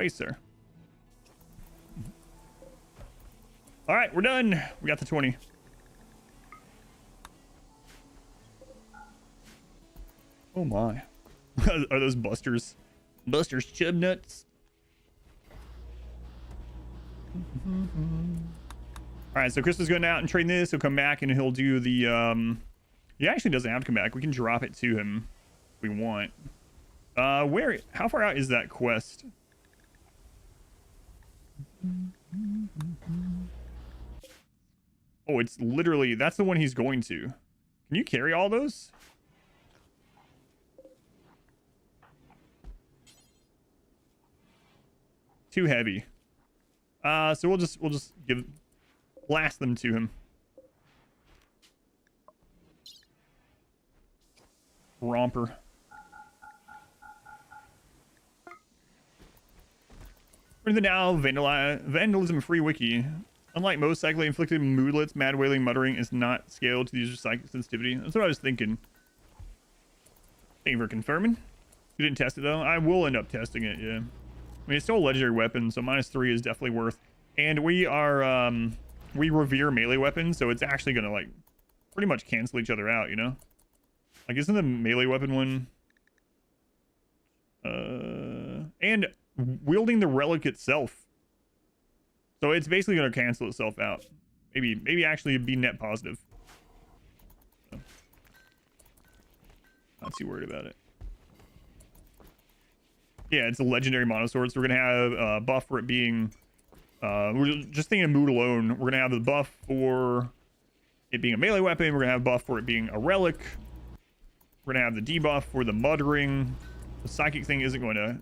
sir. All right, we're done. We got the 20. Oh my. Are those Busters? Busters chub nuts? All right, so Chris is going out and train this. He'll come back and he'll do the he actually doesn't have to come back. We can drop it to him if we want. How far out is that quest? Oh, it's literally, that's the one he's going to. Can you carry all those? Too heavy. So we'll just blast them to him. Romper. For the now vandalism free wiki. Unlike most psychically inflicted moodlets, mad wailing muttering is not scaled to the user's psychic sensitivity. That's what I was thinking. Thank you for confirming. You didn't test it though. I will end up testing it, yeah. I mean, it's still a legendary weapon, so -3 is definitely worth. And we are, we revere melee weapons, so it's actually gonna, like, pretty much cancel each other out, you know? Like, isn't the melee weapon one... and wielding the relic itself. So it's basically gonna cancel itself out. Maybe actually be net positive. So, not too worried about it. Yeah, it's a legendary monosword, so we're gonna have a buff for it being we're just thinking of mood alone. We're gonna have the buff for it being a melee weapon, we're gonna have a buff for it being a relic, we're gonna have the debuff for the muttering. The psychic thing isn't gonna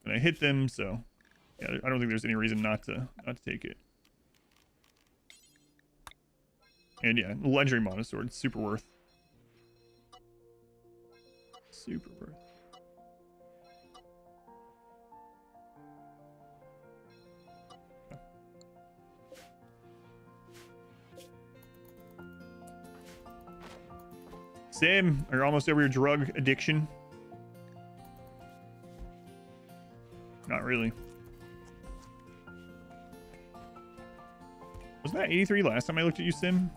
hit them, so yeah, I don't think there's any reason not to take it. And yeah, legendary monosword, super worth. Super worth. Sim, are you almost over your drug addiction? Not really. Wasn't that 83 last time I looked at you, Sim?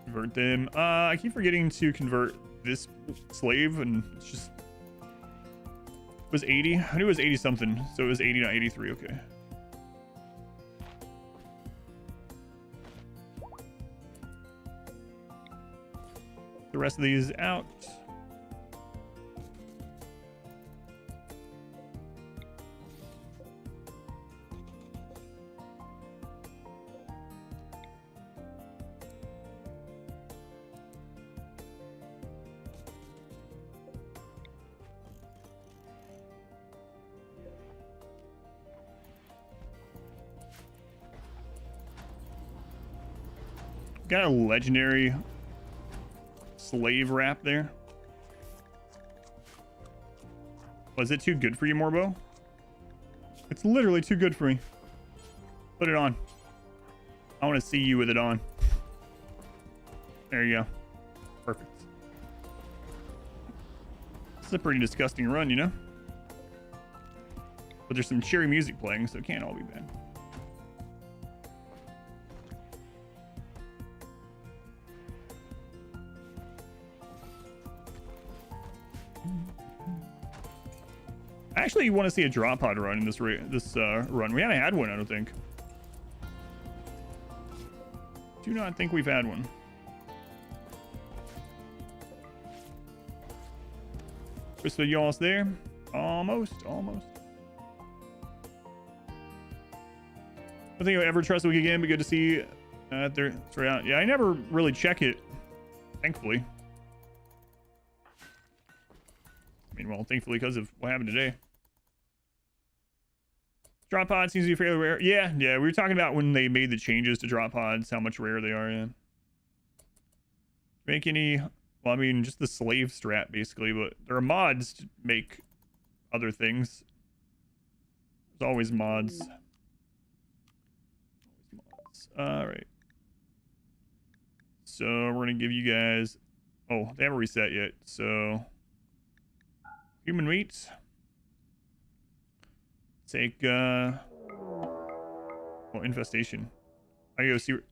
Convert them. I keep forgetting to convert this slave, and it's just... It was 80? I knew it was 80 something, so it was 80, not 83, okay. The rest of these out. Got a legendary slave wrap there. Was it too good for you, Morbo? It's literally too good for me. Put it on. I want to see you with it on. There you go. Perfect. It's a pretty disgusting run, you know? But there's some cheery music playing, so it can't all be bad. I actually want to see a drop pod run in this run. We haven't had one, I don't think. Do not think we've had one. So you almost there? Almost. I think I ever trust the week again, but good to see there. Sorry, yeah, I never really check it, thankfully. I mean, well, thankfully because of what happened today. Drop pod seems to be fairly rare. Yeah, we were talking about when they made the changes to drop pods, how much rarer they are. Yeah. Make any? Well, I mean, just the slave strat basically, but there are mods to make other things. There's always mods. All right. So we're gonna give you guys. Oh, they haven't reset yet. So human meat. Take oh, infestation. I gotta go see where,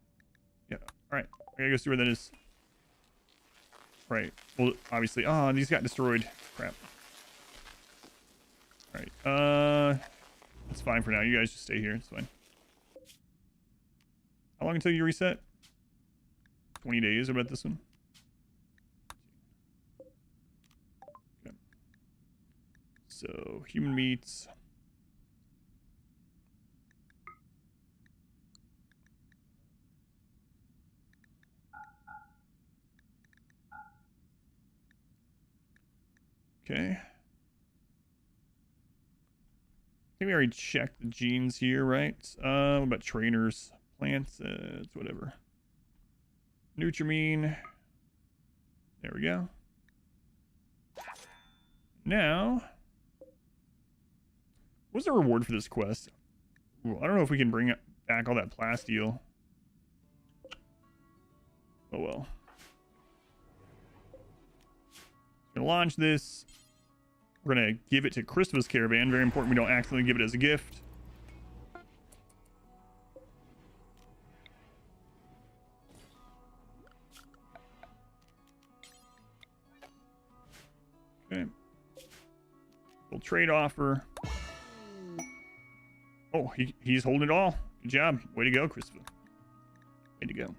yeah, all right, I gotta go see where that is. Right, well, obviously, oh, these got destroyed. Crap. All right, that's fine for now. You guys just stay here, it's fine. How long until you reset? 20 days. What about this one? Okay. So human meats. Okay. I think we already checked the genes here, right? What about trainers? Plants, it's whatever. Nutrimine. There we go. Now, what's the reward for this quest? Ooh, I don't know if we can bring back all that plasteel. Oh well. Gonna launch this. We're gonna give it to Christmas Caravan. Very important we don't accidentally give it as a gift. Okay. We'll trade offer. Oh, he's holding it all. Good job. Way to go, Christopher. Way to go.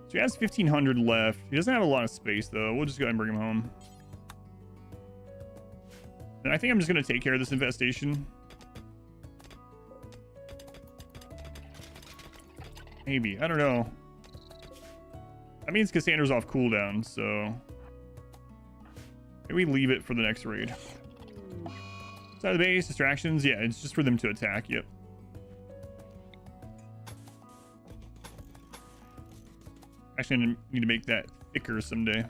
So he has 1,500 left. He doesn't have a lot of space, though. We'll just go ahead and bring him home. And I think I'm just going to take care of this infestation. Maybe. I don't know. That means Cassandra's off cooldown, so... maybe we leave it for the next raid. Side of the base, distractions. Yeah, it's just for them to attack. Yep. Actually, I need to make that thicker someday.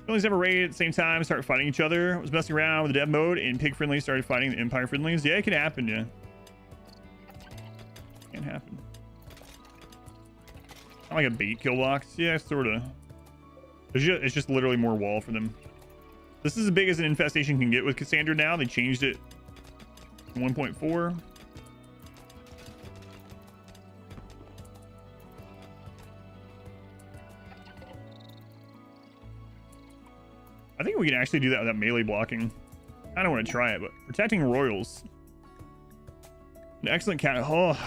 Friendlies ever raid at the same time, start fighting each other. I was messing around with the dev mode, and pig friendlies started fighting the empire friendlies. Yeah, it can happen, yeah. Can happen. Not like a bait kill box. Yeah, sort of. It's just literally more wall for them. This is as big as an infestation can get with Cassandra now. They changed it. 1.4. I think we can actually do that without melee blocking. I don't want to try it, but protecting royals. An excellent cat. Oh,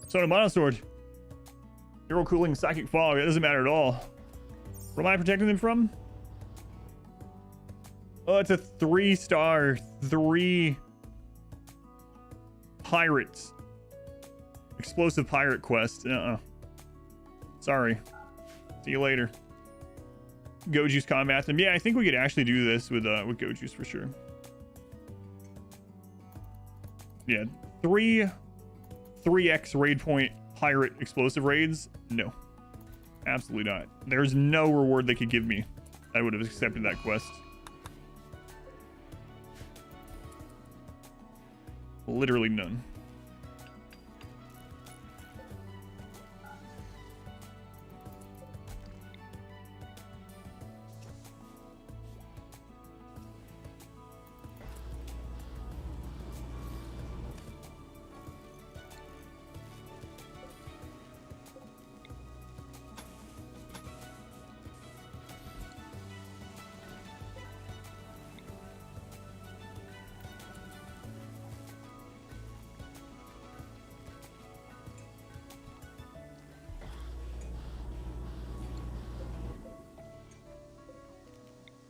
Soda Monosword. Hero cooling psychic fog. That doesn't matter at all. What am I protecting them from? Oh, it's a 3-star. 3 pirates. Explosive pirate quest. Sorry. See you later. Gojuice combats them. Yeah, I think we could actually do this with Gojuice for sure. Yeah, 3x raid point pirate explosive raids? No. Absolutely not. There's no reward they could give me. I would have accepted that quest. Literally none.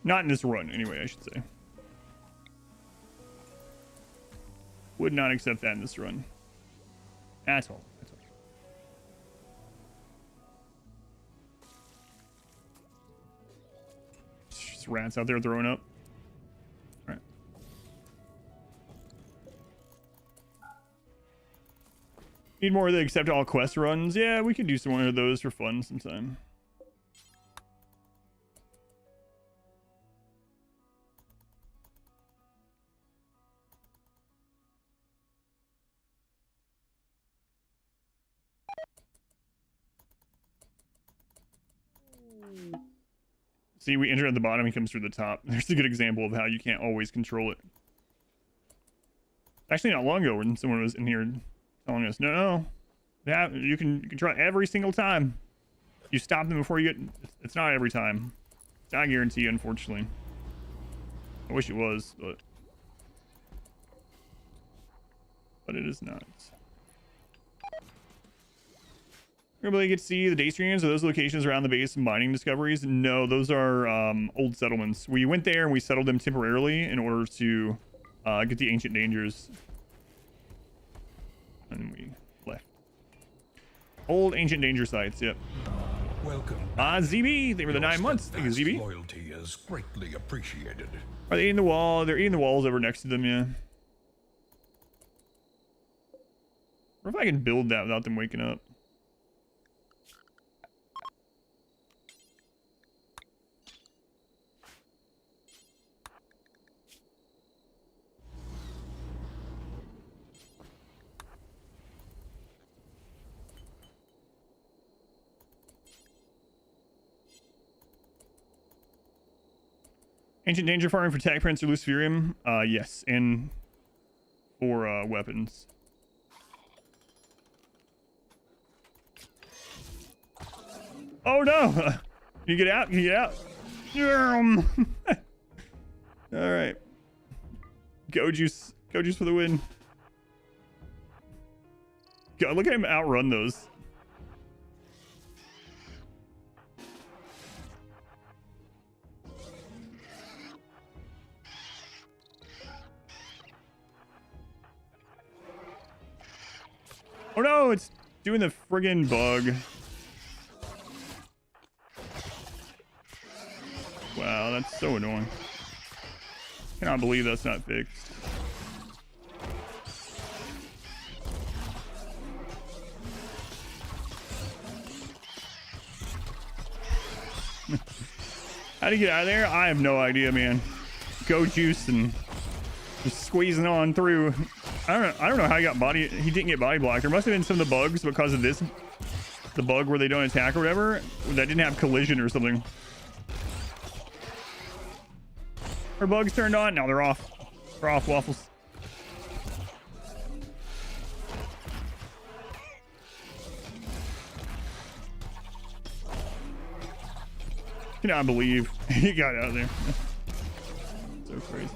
Not in this run, anyway, I should say. Would not accept that in this run. That's all. That's all. Just rats out there throwing up. All right. Need more of the accept all quest runs. Yeah, we could do some more of those for fun sometime. See, we enter at the bottom, he comes through the top. There's a good example of how you can't always control it. Actually, not long ago when someone was in here telling us, no, yeah, you can try every single time. You stop them before you get... It's not every time. It's not a guarantee, unfortunately. I wish it was, but it is not. Everybody get to see the day streams. Are those locations around the base of mining discoveries? No, those are old settlements. We went there and we settled them temporarily in order to get the ancient dangers. And we left. Old ancient danger sites, yep. Welcome. ZB, they were the 9 months. Thank you, ZB. Loyalty is greatly appreciated. Are they eating the wall? They're eating the walls over next to them, yeah. Or if I can build that without them waking up. Ancient danger farming for tech prints or luciferium? Yes, and for weapons. Oh no! Can you get out? Can you get out? All right. Go juice for the win. God, look at him outrun those. Oh no, it's doing the friggin' bug. Wow, that's so annoying. Cannot believe that's not fixed. How do you get out of there? I have no idea, man. Go juice and just squeezing on through. I don't know how he got body. He didn't get body blocked. There must have been some of the bugs because of this. The bug where they don't attack or whatever. That didn't have collision or something. Our bugs turned on. Now they're off. They're off, Waffles. Cannot believe he got out of there. So crazy.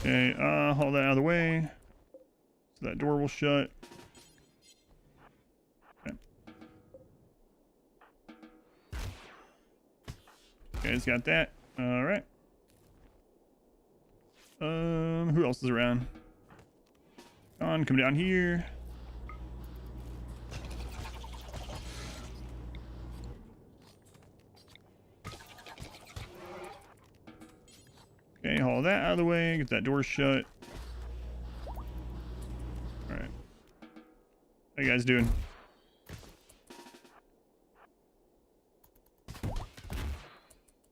Okay, haul that out of the way. So that door will shut. Okay. Okay, it's got that. All right. Who else is around? Come down here. Okay, haul that out of the way. Get that door shut. All right. How you guys doing? All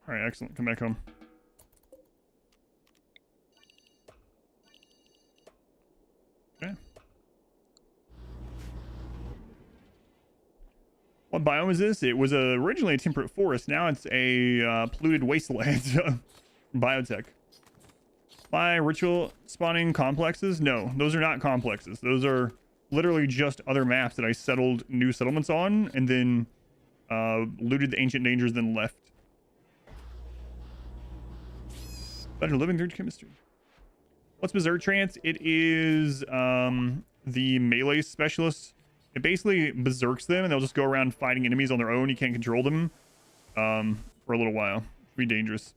right, excellent. Come back home. Okay. What biome is this? It was originally a temperate forest. Now it's a polluted wasteland. Biotech. By ritual spawning complexes? No, those are not complexes. Those are literally just other maps that I settled new settlements on and then looted the ancient dangers, then left. Better living through chemistry. What's Berserk Trance? It is the melee specialist. It basically berserks them and they'll just go around fighting enemies on their own. You can't control them for a little while. It'd be dangerous.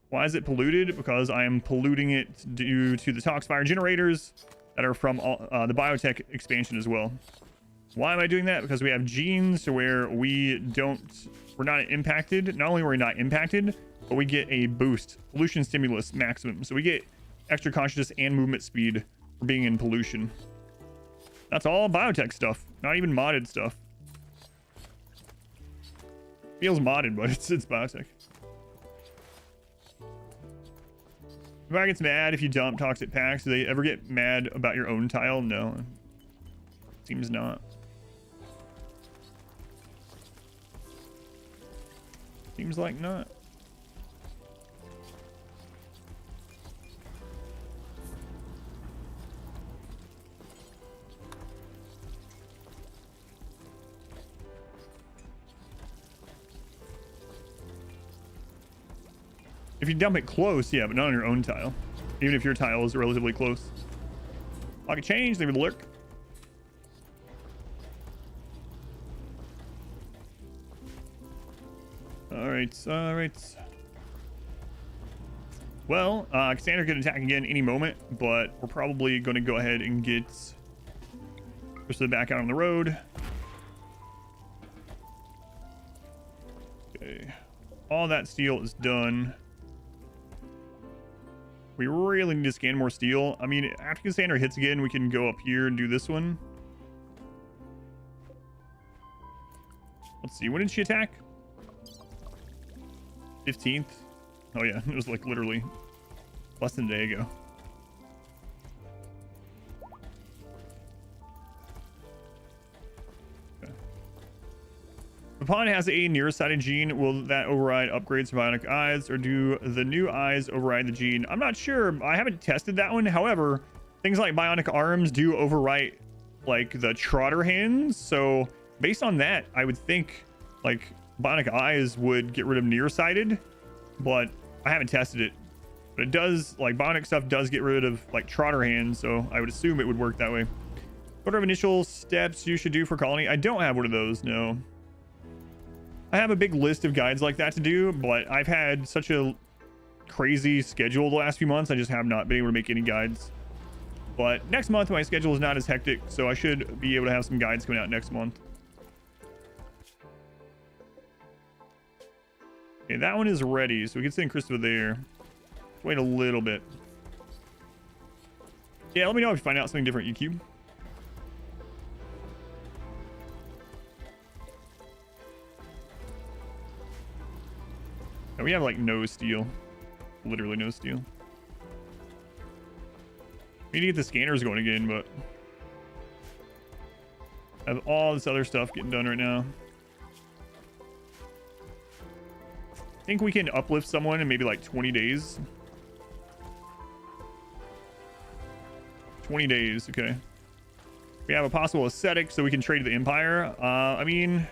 Why is it polluted? Because I am polluting it due to the Toxfire generators that are from the biotech expansion as well. Why am I doing that? Because we have genes to where we're not impacted. Not only are we not impacted, but we get a boost. Pollution stimulus maximum. So we get extra consciousness and movement speed for being in pollution. That's all biotech stuff, not even modded stuff. Feels modded, but it's biotech. Everybody gets mad if you dump toxic packs. Do they ever get mad about your own tile? No. Seems not. Seems like not. If you dump it close, yeah, but not on your own tile. Even if your tile is relatively close. Pocket change, they would lurk. Alright. Well, Cassandra could attack again any moment, but we're probably going to go ahead and get pushed back out on the road. Okay. All that steel is done. We really need to scan more steel. I mean, after Cassandra hits again, we can go up here and do this one. Let's see. When did she attack? 15th. Oh, yeah. It was like literally less than a day ago. Okay. The pawn has a nearsighted gene. Will that override upgrades to bionic eyes, or do the new eyes override the gene? I'm not sure. I haven't tested that one. However, things like bionic arms do overwrite like the trotter hands. So based on that, I would think like bionic eyes would get rid of nearsighted, but I haven't tested it. But it does, like, bionic stuff does get rid of like trotter hands, so I would assume it would work that way. What are initial steps you should do for colony? I don't have one of those, no. I have a big list of guides like that to do, but I've had such a crazy schedule the last few months, I just have not been able to make any guides. But next month my schedule is not as hectic, so I should be able to have some guides coming out next month. Okay, that one is ready, so we can send Christopher there. Wait a little bit. Yeah, let me know if you find out something different, EQ. And we have like no steel. Literally no steel. We need to get the scanners going again, but I have all this other stuff getting done right now. I think we can uplift someone in maybe like 20 days. 20 days, okay. We have a possible ascetic, so we can trade the Empire. I mean,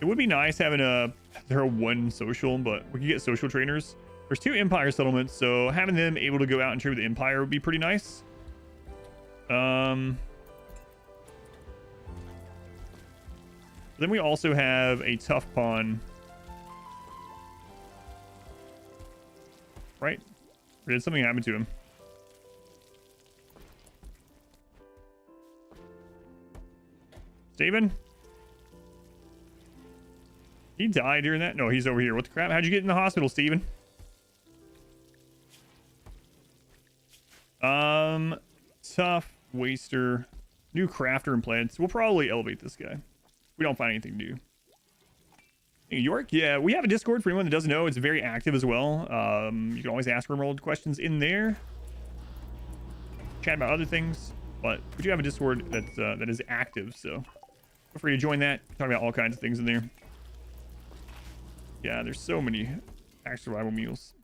it would be nice having they're a one social, but we can get social trainers. There's 2 Empire settlements, so having them able to go out and trade with the Empire would be pretty nice. Then we also have a tough pawn. Right? Or did something happen to him? Steven? He died during that? No, he's over here. What the crap? How'd you get in the hospital, Steven? Tough, waster, new crafter and plants. We'll probably elevate this guy. We don't find anything new. New York? Yeah, we have a Discord for anyone that doesn't know. It's very active as well. You can always ask RimWorld questions in there. Chat about other things. But we do have a Discord that's, that is active, so feel free to join that. Talk about all kinds of things in there. Yeah, there's so many pack survival meals.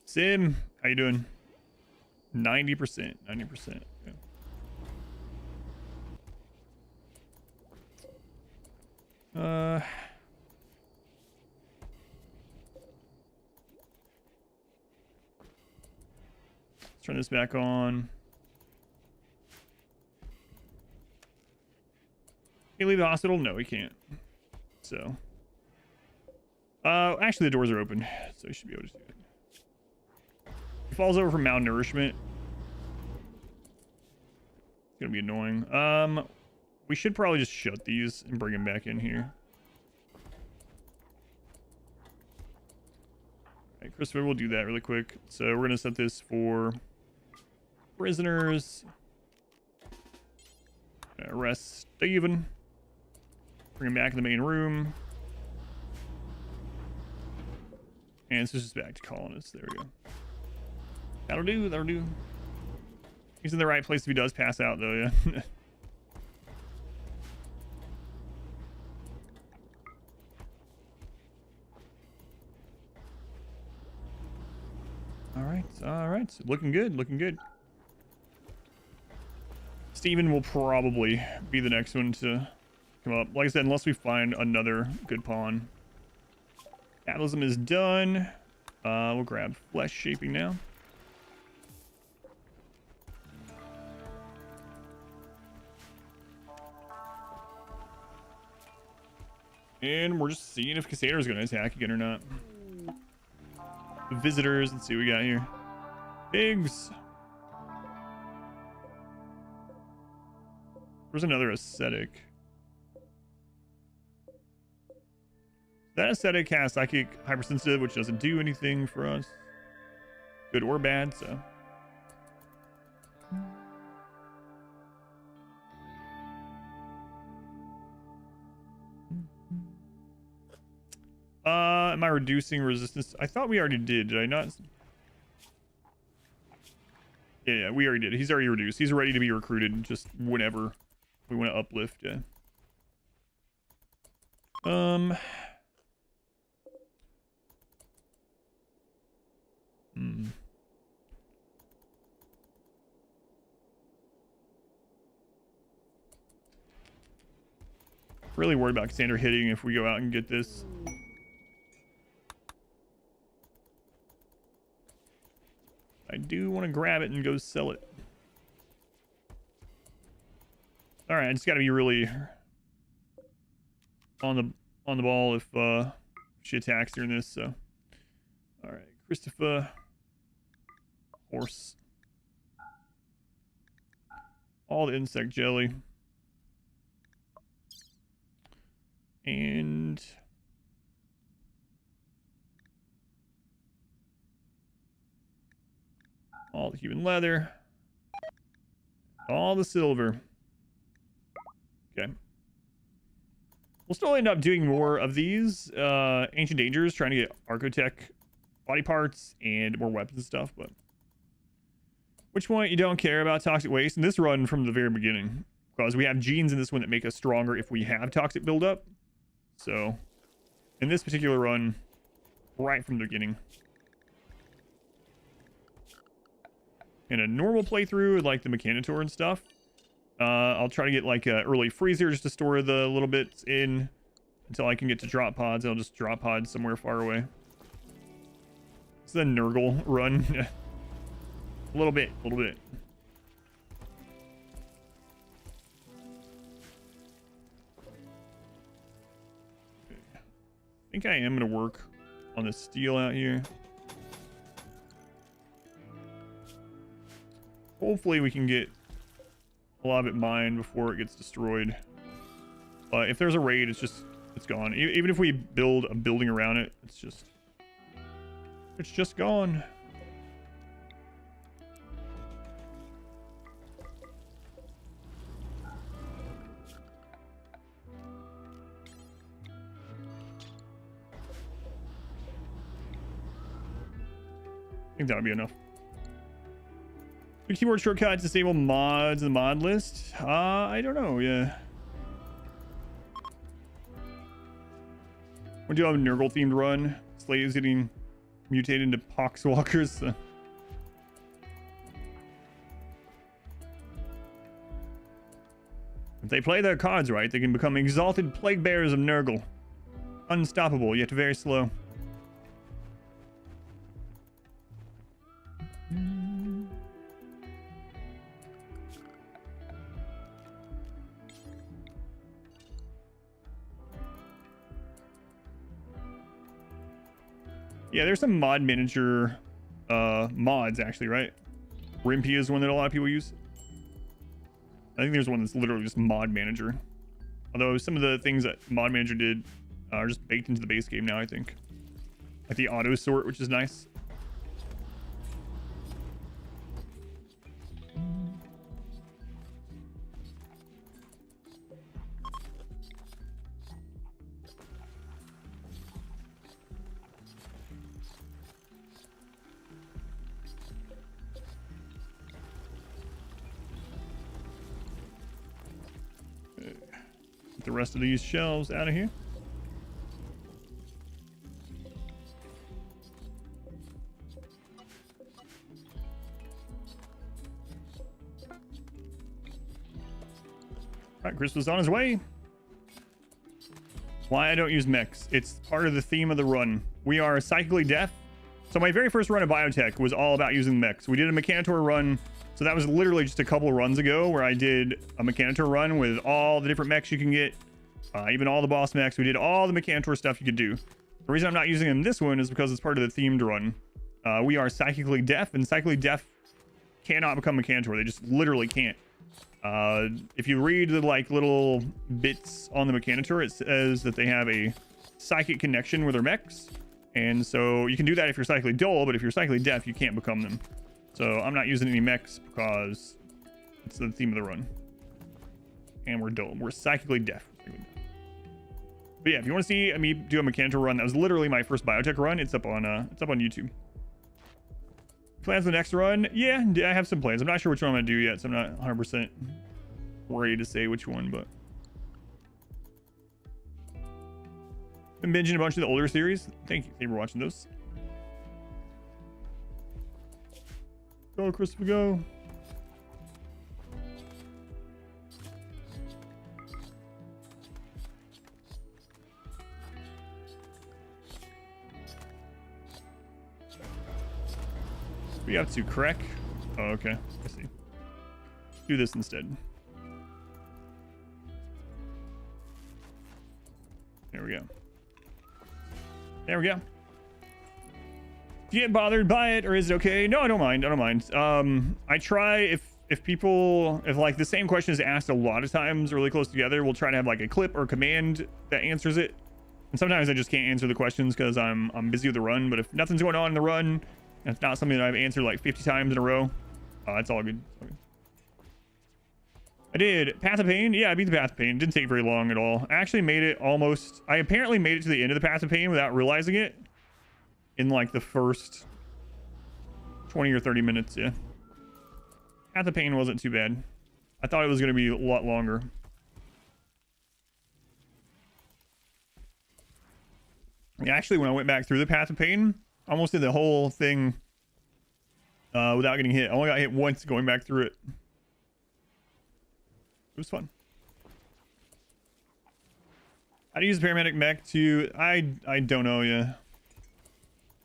Sim, how you doing? 90%. 90%. Yeah. Let's turn this back on. Can you leave the hospital? No, we can't. So, actually the doors are open, so you should be able to do it. He falls over from malnourishment. It's gonna be annoying. We should probably just shut these and bring him back in here. Alright, Christopher, we'll do that really quick. So we're gonna set this for prisoners. Arrest Steven. Bring him back in the main room. And this is just back to colonists. There we go. That'll do. That'll do. He's in the right place if he does pass out, though, yeah. All right. Looking good. Looking good. Steven will probably be the next one to come up. Like I said, unless we find another good pawn. Capitalism is done. We'll grab flesh shaping now. And we're just seeing if Cassandra is going to attack again or not. Visitors, let's see what we got here. Pigs. There's another ascetic. That ascetic has psychic hypersensitive, which doesn't do anything for us. Good or bad, so. Am I reducing resistance? I thought we already did I not? Yeah, we already did. He's already reduced. He's ready to be recruited just whenever we want to uplift, yeah. Really worried about Cassandra hitting if we go out and get this. I do want to grab it and go sell it. All right, I just got to be really on the ball if she attacks during this. So, all right, Christopher, horse, all the insect jelly, and all the human leather, all the silver. Okay. We'll still end up doing more of these ancient dangers, trying to get archotech body parts and more weapons and stuff, but which one you don't care about toxic waste in this run from the very beginning, because we have genes in this one that make us stronger if we have toxic buildup. So in this particular run, right from the beginning. In a normal playthrough, like the Mechanitor and stuff, I'll try to get like a early freezer just to store the little bits in until I can get to drop pods. I'll just drop pods somewhere far away. It's the Nurgle run. a little bit. I think I am going to work on the steel out here. Hopefully we can get a lot of it mined before it gets destroyed. If there's a raid, it's gone. Even if we build a building around it, it's just gone. I think that would be enough. The keyboard shortcut, disable mods in the mod list. I don't know. Yeah. We do have a Nurgle themed run. Slaves getting mutated into poxwalkers. If they play their cards right, they can become exalted plague bearers of Nurgle. Unstoppable, yet very slow. Yeah, there's some mod manager mods actually, right? Rimpy is one that a lot of people use. I think there's one that's literally just mod manager. Although some of the things that mod manager did are just baked into the base game now, I think. Like the auto sort, which is nice. The rest of these shelves out of here. All right, Chris was on his way. Why I don't use mechs. It's part of the theme of the run. We are psychically deaf. So my very first run of biotech was all about using mechs. We did a Mechanitor run. So that was literally just a couple of runs ago where I did a Mechanitor run with all the different mechs you can get. Even all the boss mechs. We did all the Mechanitor stuff you could do. The reason I'm not using them in this one is because it's part of the themed run. We are psychically deaf, and psychically deaf cannot become Mechanitor. They just literally can't. If you read the like little bits on the Mechanitor, it says that they have a psychic connection with their mechs. And so you can do that if you're psychically dull, but if you're psychically deaf, you can't become them. So I'm not using any mechs because it's the theme of the run. And we're dull. We're psychically deaf. But yeah, if you want to see me do a Mechanitor run, that was literally my first biotech run. It's up on YouTube. Plans for the next run? Yeah, I have some plans. I'm not sure which one I'm gonna do yet, so I'm not 100% ready to say which one, but been binging a bunch of the older series. Thank you for watching those. Go, Christopher, go. We have to crack. Oh, okay. I see. Do this instead. There we go. There we go. Do you get bothered by it, or is it okay? No, I don't mind. I don't mind. I try if like the same question is asked a lot of times really close together, we'll try to have like a clip or command that answers it. And sometimes I just can't answer the questions because I'm busy with the run. But if nothing's going on in the run, and it's not something that I've answered like 50 times in a row, it's all good. I did Path of Pain. Yeah, I beat the Path of Pain. It didn't take very long at all. I actually made it almost. I apparently made it to the end of the Path of Pain without realizing it in like the first 20 or 30 minutes. Yeah. Path of Pain wasn't too bad. I thought it was going to be a lot longer. Yeah, actually, when I went back through the Path of Pain, I almost did the whole thing without getting hit. I only got hit once going back through it. It was fun. How to use the paramedic mech to... I don't know, yeah.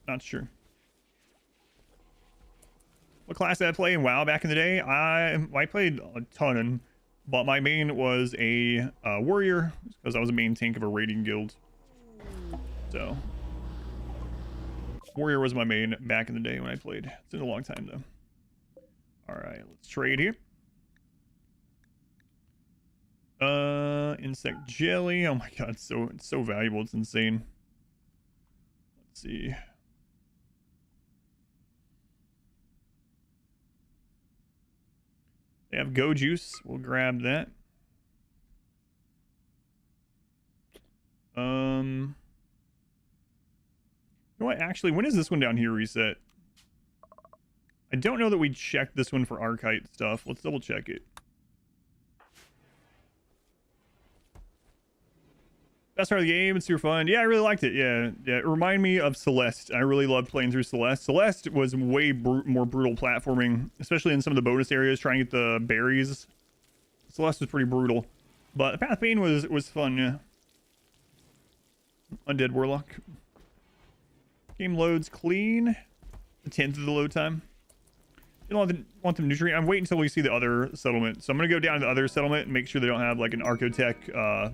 Not sure. What class did I play in WoW back in the day? I played a ton, but my main was a warrior, because I was a main tank of a raiding guild. So, warrior was my main back in the day when I played. It's been a long time, though. Alright, let's trade here. Insect jelly. Oh my god, it's so valuable. It's insane. Let's see. They have go juice. We'll grab that. You know what? Actually, when is this one down here reset? I don't know that we checked this one for Psychite stuff. Let's double check it. Best part of the game. It's super fun. Yeah, I really liked it. Yeah. It reminded me of Celeste. I really loved playing through Celeste. Celeste was way more brutal platforming, especially in some of the bonus areas, trying to get the berries. Celeste was pretty brutal, but Path of Pain was fun. Yeah. Undead Warlock. Game loads clean. A 10th of the load time. You don't want them nutrient. I'm waiting until we see the other settlement. So I'm gonna go down to the other settlement and make sure they don't have like an Archotech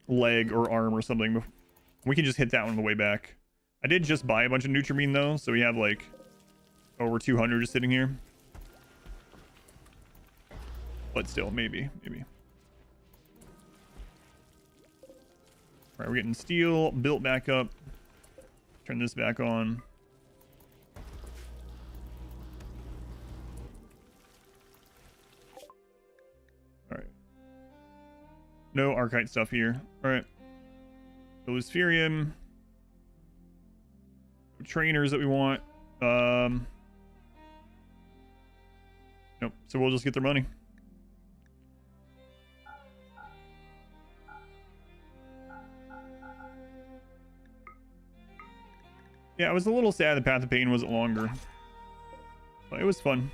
leg or arm or something. We can just hit that one on the way back. I did just buy a bunch of Nutrimine though, so we have like over 200 just sitting here. But still, maybe. All right, we're getting steel built back up. Turn this back on. All right. No Archite stuff here. All right. Eluspherium. Trainers that we want. Nope. So we'll just get their money. Yeah, I was a little sad the Path of Pain wasn't longer. But it was fun.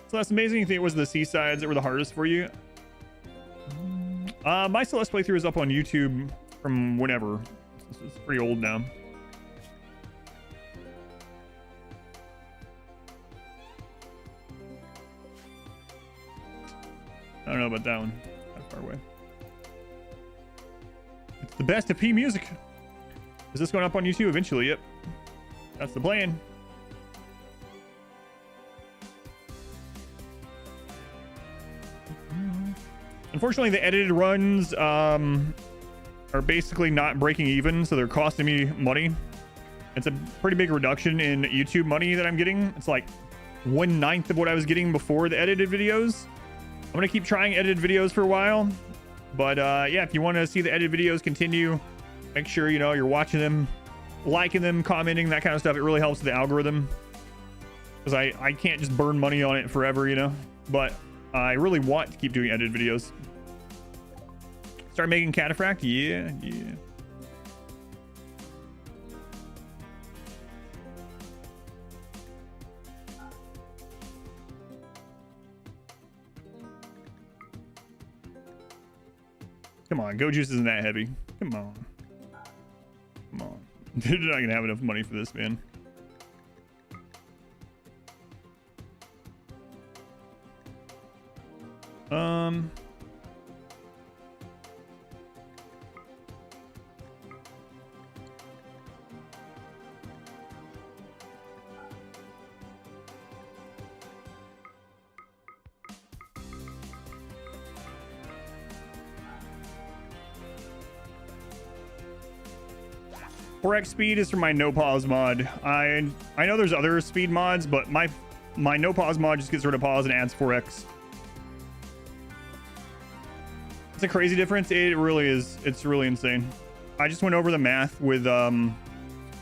So that's amazing. You think it was the seasides that were the hardest for you? My Celeste playthrough is up on YouTube from whenever. It's pretty old now. I don't know about that one. That far away. It's the best of P music. Is this going up on YouTube eventually? Yep. That's the plan. Unfortunately, the edited runs are basically not breaking even, so they're costing me money. It's a pretty big reduction in YouTube money that I'm getting. It's like 1/9 of what I was getting before the edited videos. I'm gonna keep trying edited videos for a while, but yeah, if you want to see the edited videos continue, make sure you know you're watching them, liking them, commenting, that kind of stuff. It really helps with the algorithm, because I can't just burn money on it forever, you know. But I really want to keep doing edited videos. Start making Cataphract? Yeah. Come on, Go Juice isn't that heavy. Come on. They're not gonna have enough money for this, man. .4x speed is for my no pause mod. I know there's other speed mods, but my no pause mod just gets rid of pause and adds 4x. It's a crazy difference. It really is. It's really insane. I just went over the math with the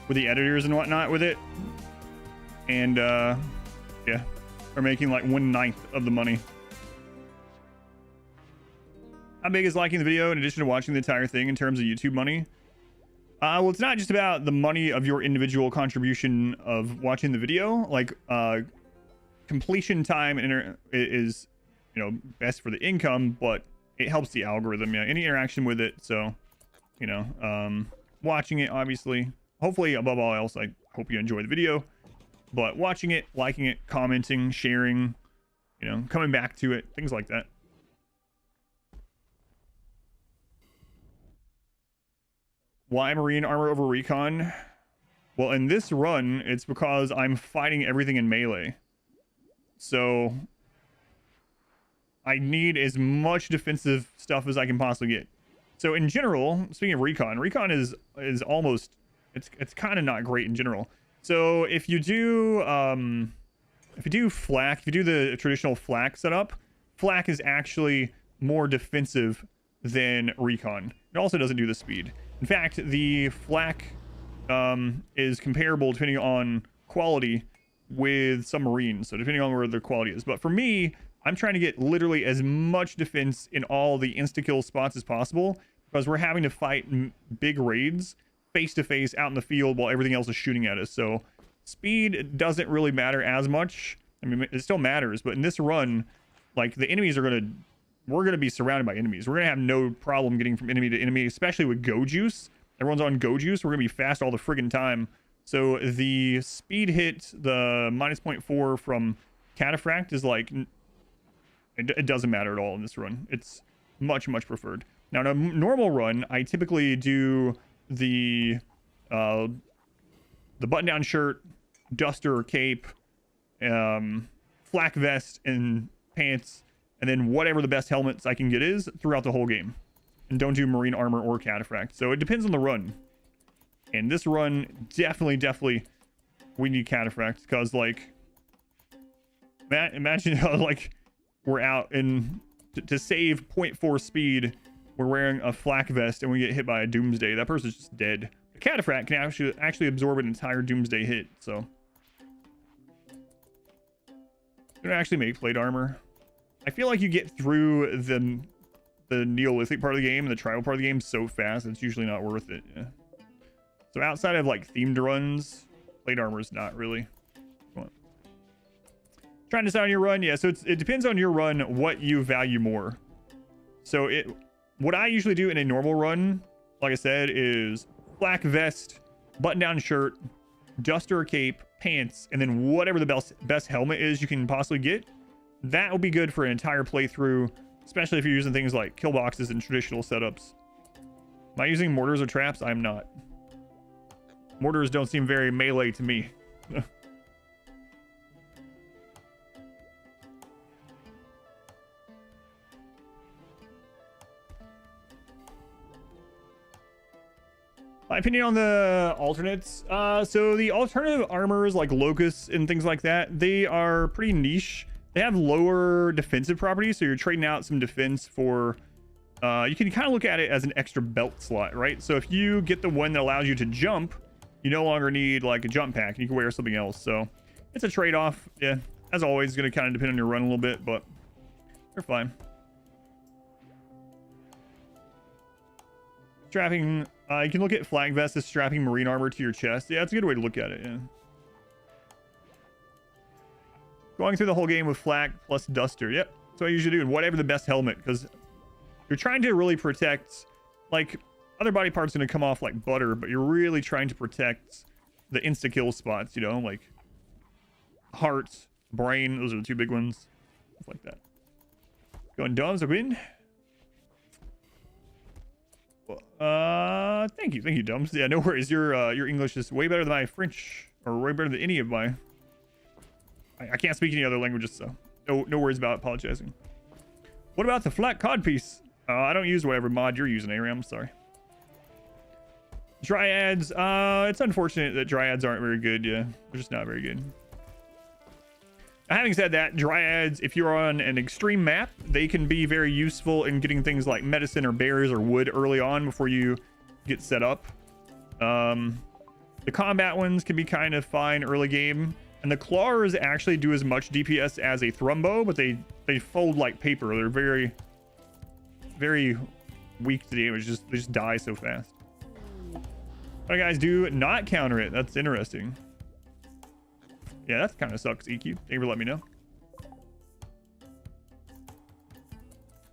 editors and whatnot with it, and yeah, we're making like 1/9 of the money. How big is liking the video in addition to watching the entire thing in terms of YouTube money? Well, it's not just about the money of your individual contribution of watching the video. Like, completion time is, you know, best for the income, but it helps the algorithm. Yeah, any interaction with it. So, you know, watching it, obviously, hopefully above all else, I hope you enjoy the video, but watching it, liking it, commenting, sharing, you know, coming back to it, things like that. Why marine armor over recon? Well, in this run, it's because I'm fighting everything in melee. So I need as much defensive stuff as I can possibly get. So in general, speaking of recon is almost, it's kind of not great in general. So if you do flak, if you do the traditional flak setup, flak is actually more defensive than recon. It also doesn't do the speed. In fact, the flak is comparable depending on quality with submarines, so depending on where the quality is. But for me, I'm trying to get literally as much defense in all the insta-kill spots as possible, because we're having to fight big raids face to face out in the field while everything else is shooting at us. So speed doesn't really matter as much. I mean, it still matters, but in this run, like, the enemies are we're gonna be surrounded by enemies. We're gonna have no problem getting from enemy to enemy, especially with go juice. Everyone's on go juice. We're gonna be fast all the friggin' time. So the speed hit, the -0.4 from cataphract is like, it doesn't matter at all in this run. It's much preferred. Now in a normal run, I typically do the button down shirt, duster or cape, flak vest and pants, and then whatever the best helmets I can get is throughout the whole game. And don't do marine armor or cataphract. So it depends on the run. And this run, definitely, we need cataphracts, because, like, imagine how, like, we're out in to save 0.4 speed, we're wearing a flak vest and we get hit by a doomsday. That person's just dead. A cataphract can actually absorb an entire doomsday hit. So they don't actually make plate armor. I feel like you get through the Neolithic part of the game and the tribal part of the game so fast, it's usually not worth it. Yeah. So outside of, like, themed runs, plate armor is not really. Trying to decide on your run, yeah. So it depends on your run what you value more. So what I usually do in a normal run, like I said, is flak vest, button down shirt, duster or cape, pants, and then whatever the best helmet is you can possibly get. That will be good for an entire playthrough, especially if you're using things like kill boxes and traditional setups. Am I using mortars or traps? I'm not. Mortars don't seem very melee to me. My opinion on the alternates. So the alternative armors like locusts and things like that, they are pretty niche. They have lower defensive properties, so you're trading out some defense for you can kind of look at it as an extra belt slot, right? So if you get the one that allows you to jump, you no longer need like a jump pack and you can wear something else. So it's a trade-off. Yeah, as always, it's going to kind of depend on your run a little bit, but they're fine. Strapping, you can look at flag vest as strapping marine armor to your chest. Yeah, it's a good way to look at it. Yeah. Going through the whole game with flak plus duster. Yep, that's what I usually do. And whatever the best helmet, because you're trying to really protect, like, other body parts going to come off like butter, but you're really trying to protect the insta kill spots, you know, like heart, brain. Those are the two big ones. Stuff like that. Going Doms again. Thank you, Dums. Yeah, no worries. Your English is way better than my French, or way better than any of my. I can't speak any other languages, so no worries about apologizing. What about the flat codpiece? I don't use whatever mod you're using, Aram. Sorry. Dryads. It's unfortunate that dryads aren't very good. Yeah, they're just not very good. Now, having said that, dryads, if you're on an extreme map, they can be very useful in getting things like medicine or berries or wood early on before you get set up. The combat ones can be kind of fine early game, and the claws actually do as much DPS as a thrumbo, but they fold like paper. They're very weak to damage. They just die so fast. But guys, do not counter it. That's interesting. Yeah, that kind of sucks, EQ. Thank you for letting me know.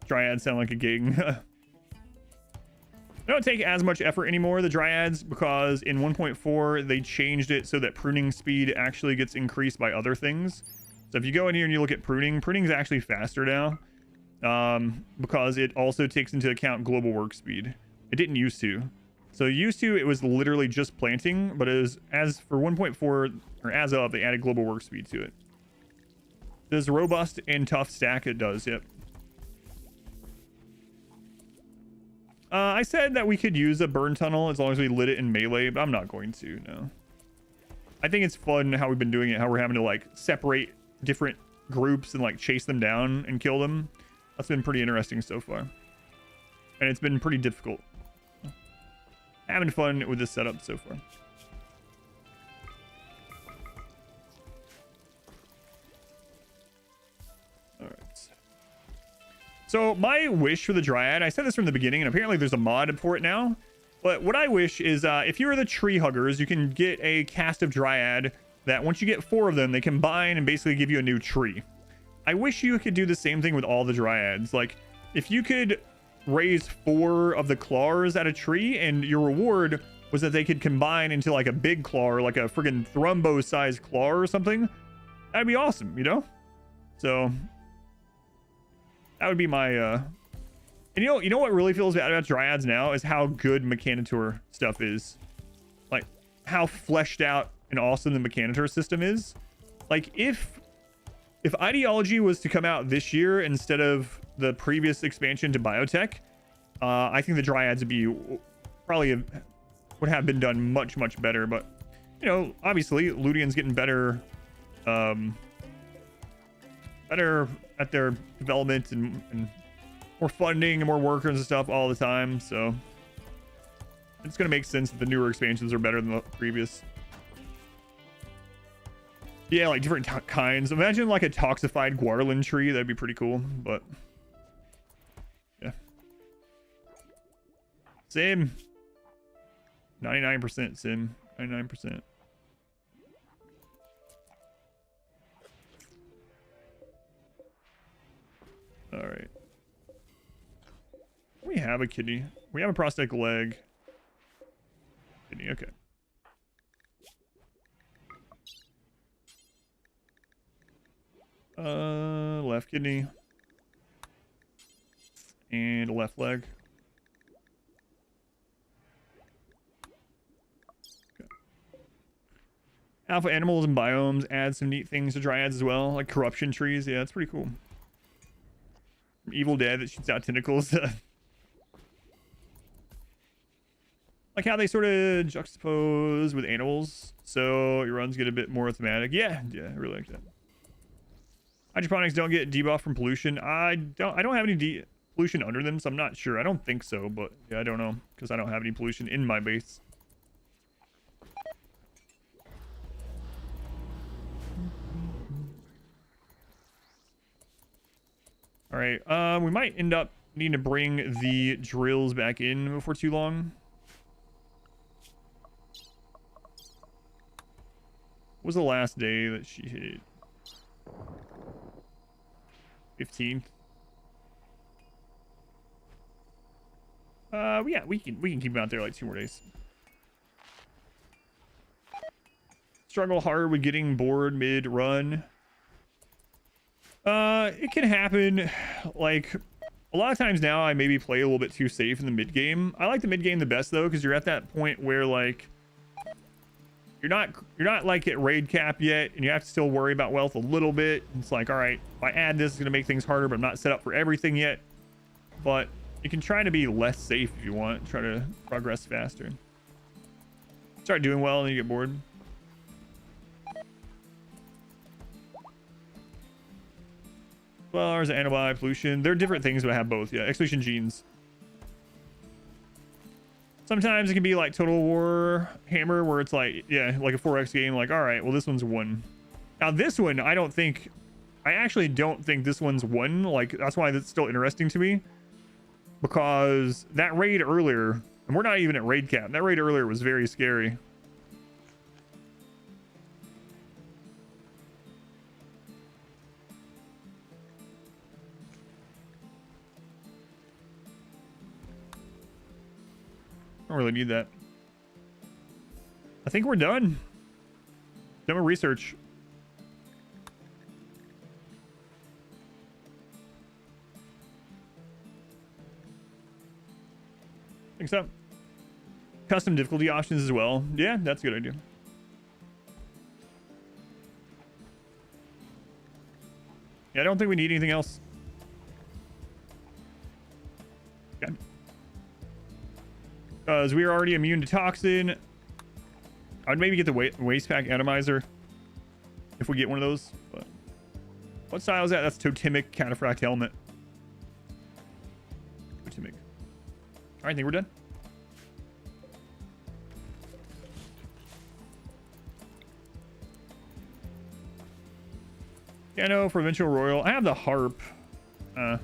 Dryads sound like a gig. They don't take as much effort anymore, the Dryads, because in 1.4 they changed it so that pruning speed actually gets increased by other things. So if you go in here and you look at pruning is actually faster now, because it also takes into account global work speed. It didn't used to. So used to, it was literally just planting, but as for 1.4, or as of, they added global work speed to it. Does robust and tough stack? It does, yep. I said that we could use a burn tunnel as long as we lit it in melee, but I'm not going to, no. I think it's fun how we've been doing it, how we're having to like separate different groups and like chase them down and kill them. That's been pretty interesting so far. And it's been pretty difficult. Having fun with this setup so far. All right. So my wish for the Dryad, I said this from the beginning, and apparently there's a mod for it now. But what I wish is if you're the tree huggers, you can get a cast of Dryad that once you get 4 of them, they combine and basically give you a new tree. I wish you could do the same thing with all the Dryads. Like, if you could raise 4 of the claws at a tree, and your reward was that they could combine into like a big claw, or like a friggin' Thrumbo-sized claw or something, that'd be awesome, you know? So that would be my and you know what really feels bad about Dryads now is how good Mechanitor stuff is. Like how fleshed out and awesome the Mechanitor system is. Like if Ideology was to come out this year instead of the previous expansion to Biotech, I think the Dryads would be would have been done much better. But you know, obviously Ludian's getting better better at their development and more funding and more workers and stuff all the time, so it's gonna make sense that the newer expansions are better than the previous. Yeah, like different kinds. Imagine like a toxified Guarlin tree. That'd be pretty cool, but yeah. Sim. 99% sim. 99%. All right. We have a kidney. We have a prosthetic leg. Kidney, okay. Left kidney. And a left leg. Okay. Alpha animals and biomes add some neat things to Dryads as well, like corruption trees. Yeah, it's pretty cool. Evil Dead that shoots out tentacles. Like how they sort of juxtapose with animals, so your runs get a bit more thematic. Yeah, I really like that. Hydroponics don't get debuff from pollution. I don't have any pollution under them, so I'm not sure. I don't think so, but yeah, I don't know because I don't have any pollution in my base. All right, we might end up needing to bring the drills back in before too long. What was the last day that she hit? 15th. Yeah, we can keep them out there like 2 more days. Struggle hard with getting bored mid-run. It can happen. Like a lot of times now I maybe play a little bit too safe in the mid game. I like the mid game the best though, because you're at that point where like you're not like at raid cap yet, and you have to still worry about wealth a little bit. It's like, all right, if I add this, it's gonna make things harder, but I'm not set up for everything yet. But you can try to be less safe if you want. Try to progress faster. Start doing well, and then you get bored. Well, there's antibiotic pollution. They're different things, but I have both. Yeah, execution genes. Sometimes it can be like Total War Hammer, where it's like, yeah, like a 4x game. Like, all right, well, this one's 1. Now, this one, I actually don't think this one's 1. Like, that's why it's still interesting to me. Because that raid earlier, and we're not even at raid cap. That raid earlier was very scary. Don't really need that. I think we're done. Done with research. Think so. Custom difficulty options as well. Yeah, that's a good idea. Yeah, I don't think we need anything else. Okay. Because we are already immune to toxin. I'd maybe get the waste pack atomizer if we get one of those. But what style is that? That's totemic cataphract helmet. Totemic. All right, I think we're done. Piano, provincial royal. I have the harp. We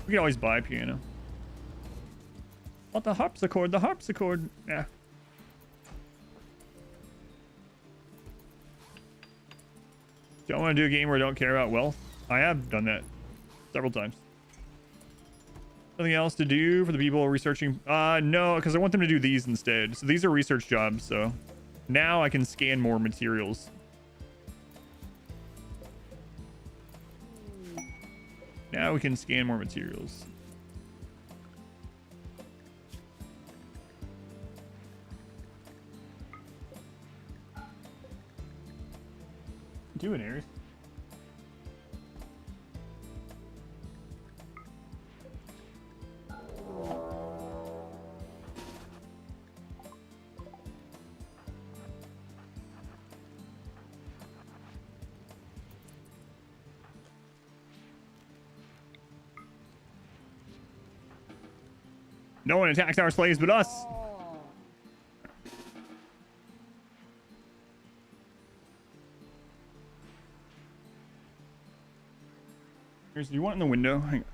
can always buy piano. What the harpsichord? The harpsichord. Yeah. Don't want to do a game where I don't care about wealth. I have done that several times. Nothing else to do for the people researching? No, because I want them to do these instead. So these are research jobs. So now I can scan more materials. Now we can scan more materials. Doing Aries. No one attacks our slaves but us. Here's, do you want it in the window? Hang on.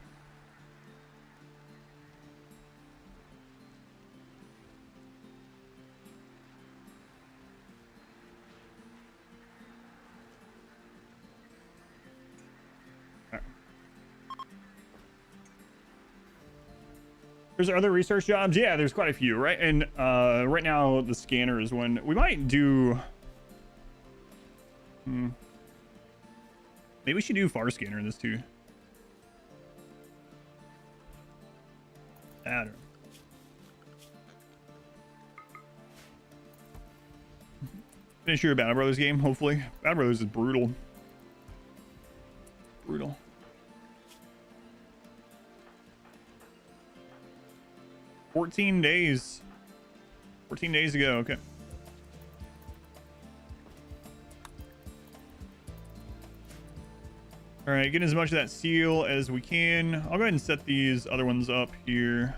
There's other research jobs. Yeah, there's quite a few, right? And right now the scanner is one. We might do... Maybe we should do far scanner in this too. I don't know. Finish your Battle Brothers game, hopefully. Battle Brothers is brutal. Brutal. $14 days. 14 days ago, okay. All right, getting as much of that seal as we can. I'll go ahead and set these other ones up here.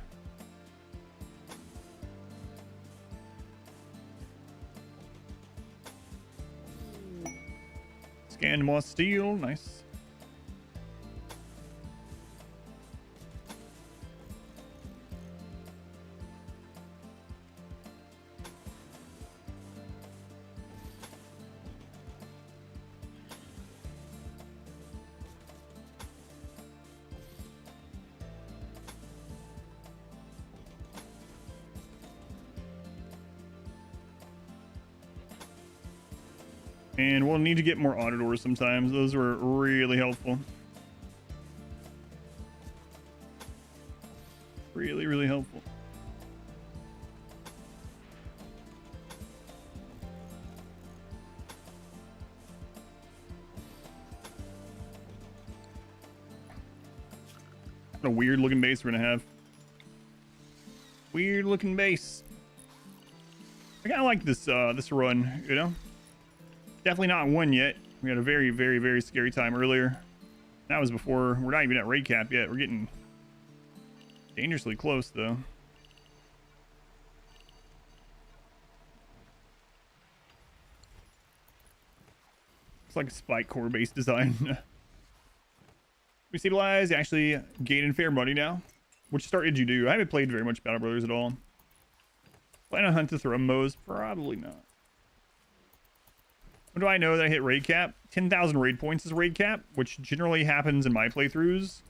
Scan more steel, nice. And we'll need to get more auditors sometimes. Those were really helpful. Really, really helpful. What a weird looking base we're gonna have. Weird looking base. I kinda like this this run, you know? Definitely not won yet. We had a very, very, very scary time earlier. That was before. We're not even at raid cap yet. We're getting dangerously close, though. It's like a spike core base design. We stabilize. Actually gaining fair money now. Which start did you do? I haven't played very much Battle Brothers at all. Plan on hunt the Thrumbos? Probably not. When do I know that I hit raid cap? 10,000 raid points is raid cap, which generally happens in my playthroughs.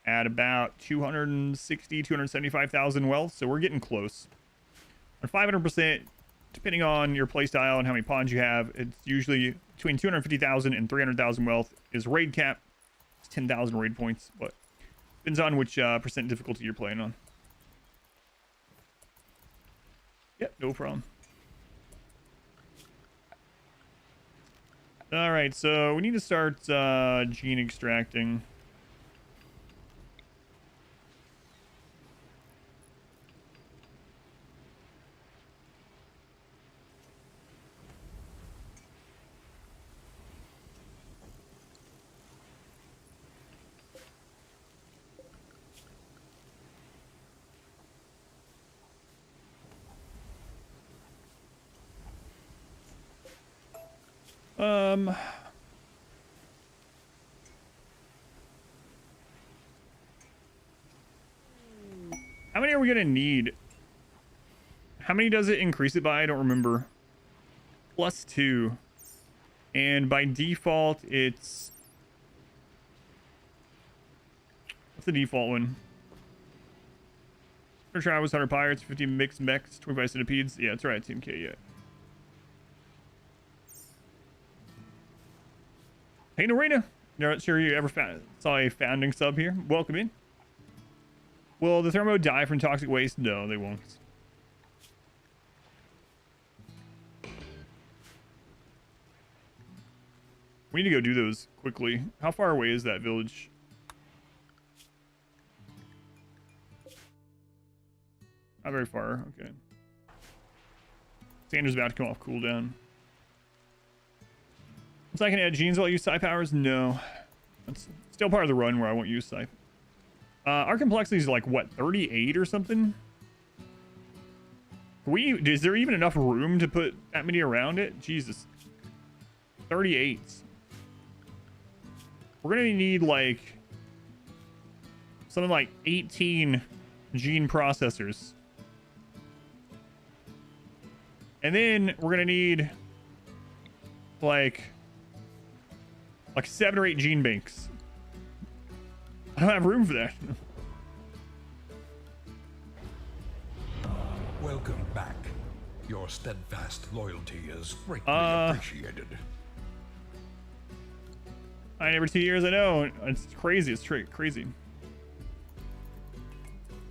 at about 260, 275,000 wealth. So we're getting close. At 500%, depending on your playstyle and how many pawns you have, it's usually between 250,000 and 300,000 wealth is raid cap. It's 10,000 raid points, but depends on which percent difficulty you're playing on. Yep, no problem. All right, so we need to start gene extracting. How many are we gonna need? How many does it increase it by? I don't remember. +2. And by default, it's... What's the default one? 100 Tribals, 100 Pirates, 50 Mixed Mechs, 25 Centipedes. Yeah, that's right, Team K, yeah. Hey, Norena. Not sure you ever saw a founding sub here. Welcome in. Will the thermo die from toxic waste? No, they won't. We need to go do those quickly. How far away is that village? Not very far. Okay. Sandra's about to come off cooldown. So I can add genes while I use psi powers? No. That's still part of the run where I won't use psi. Our complexity is like, what, 38 or something? Is there even enough room to put that many around it? Jesus. 38. We're gonna need like something like 18 gene processors. And then we're gonna need like 7 or 8 gene banks. I don't have room for that. Welcome back. Your steadfast loyalty is greatly appreciated. Every 2 years, I know. It's crazy. It's crazy. It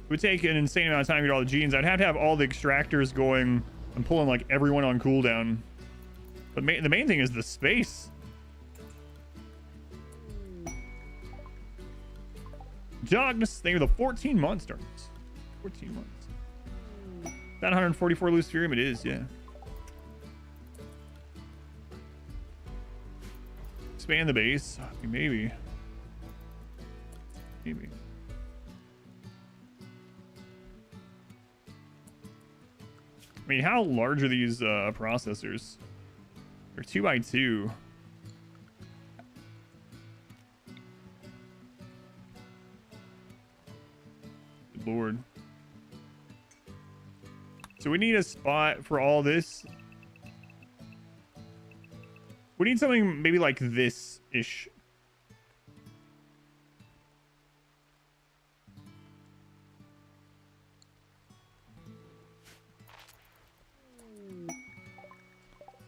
would take an insane amount of time to get all the genes. I'd have to have all the extractors going and pulling like everyone on cooldown. But the main thing is the space. Jognus, thank you for the 14 months, Darkness. 14 months. That 144 loose Furium, it is, yeah. Expand the base. I mean, maybe. Maybe. I mean, how large are these processors? They're 2x2. Good lord. So we need a spot for all this. We need something maybe like this-ish.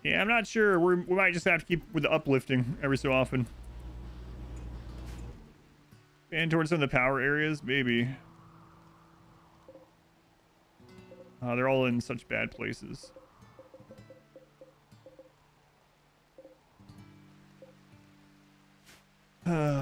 Yeah, I'm not sure. We might just have to keep with the uplifting every so often. And towards some of the power areas, maybe. They're all in such bad places. Would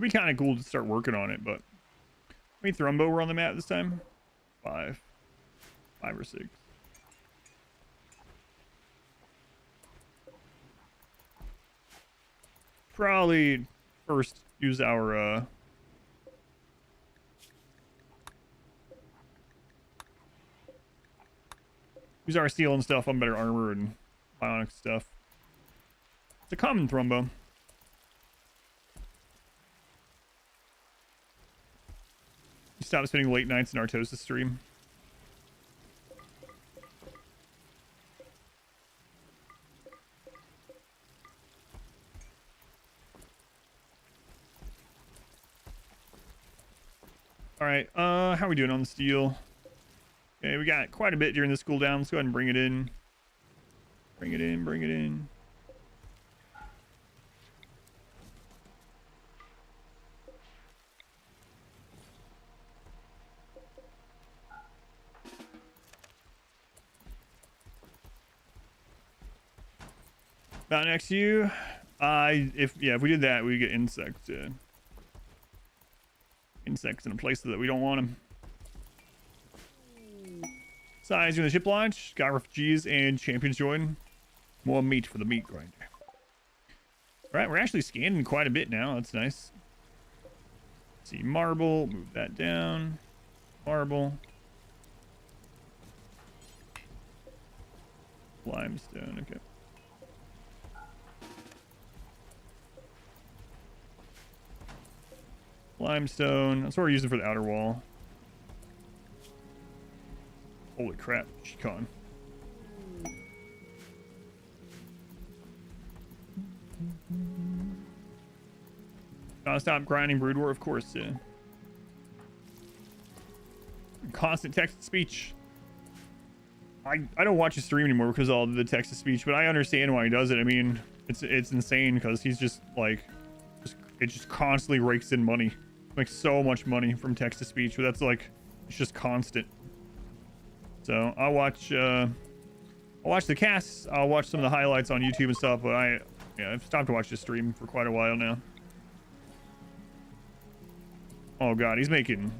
be kind of cool to start working on it, but how many Thrumbo were on the map this time? 5 or 6. Probably first use our steel and stuff on better armor and bionic stuff. It's a common Thrumbo. stop spending late nights in Artosis stream. All right, how are we doing on the steel? Okay, we got quite a bit during this cooldown. Let's go ahead and bring it in. Bring it in, bring it in. About next to you. If we did that, we get insects in a place that we don't want them. Size during the ship launch. Got refugees and champions join. More meat for the meat grinder. All right, we're actually scanning quite a bit now. That's nice. See marble. Move that down. Marble. Limestone. Okay. Limestone. That's what we're using for the outer wall. Holy crap, Shikon. Gotta stop grinding brood war, of course. Yeah. Constant text to speech. I don't watch his stream anymore because of all the text to speech, but I understand why he does it. I mean, it's insane because he's just like, it just constantly rakes in money. Makes so much money from text to speech, but that's like, it's just constant. So I'll watch the casts. I'll watch some of the highlights on YouTube and stuff, but I've stopped to watch this stream for quite a while now. Oh god, he's making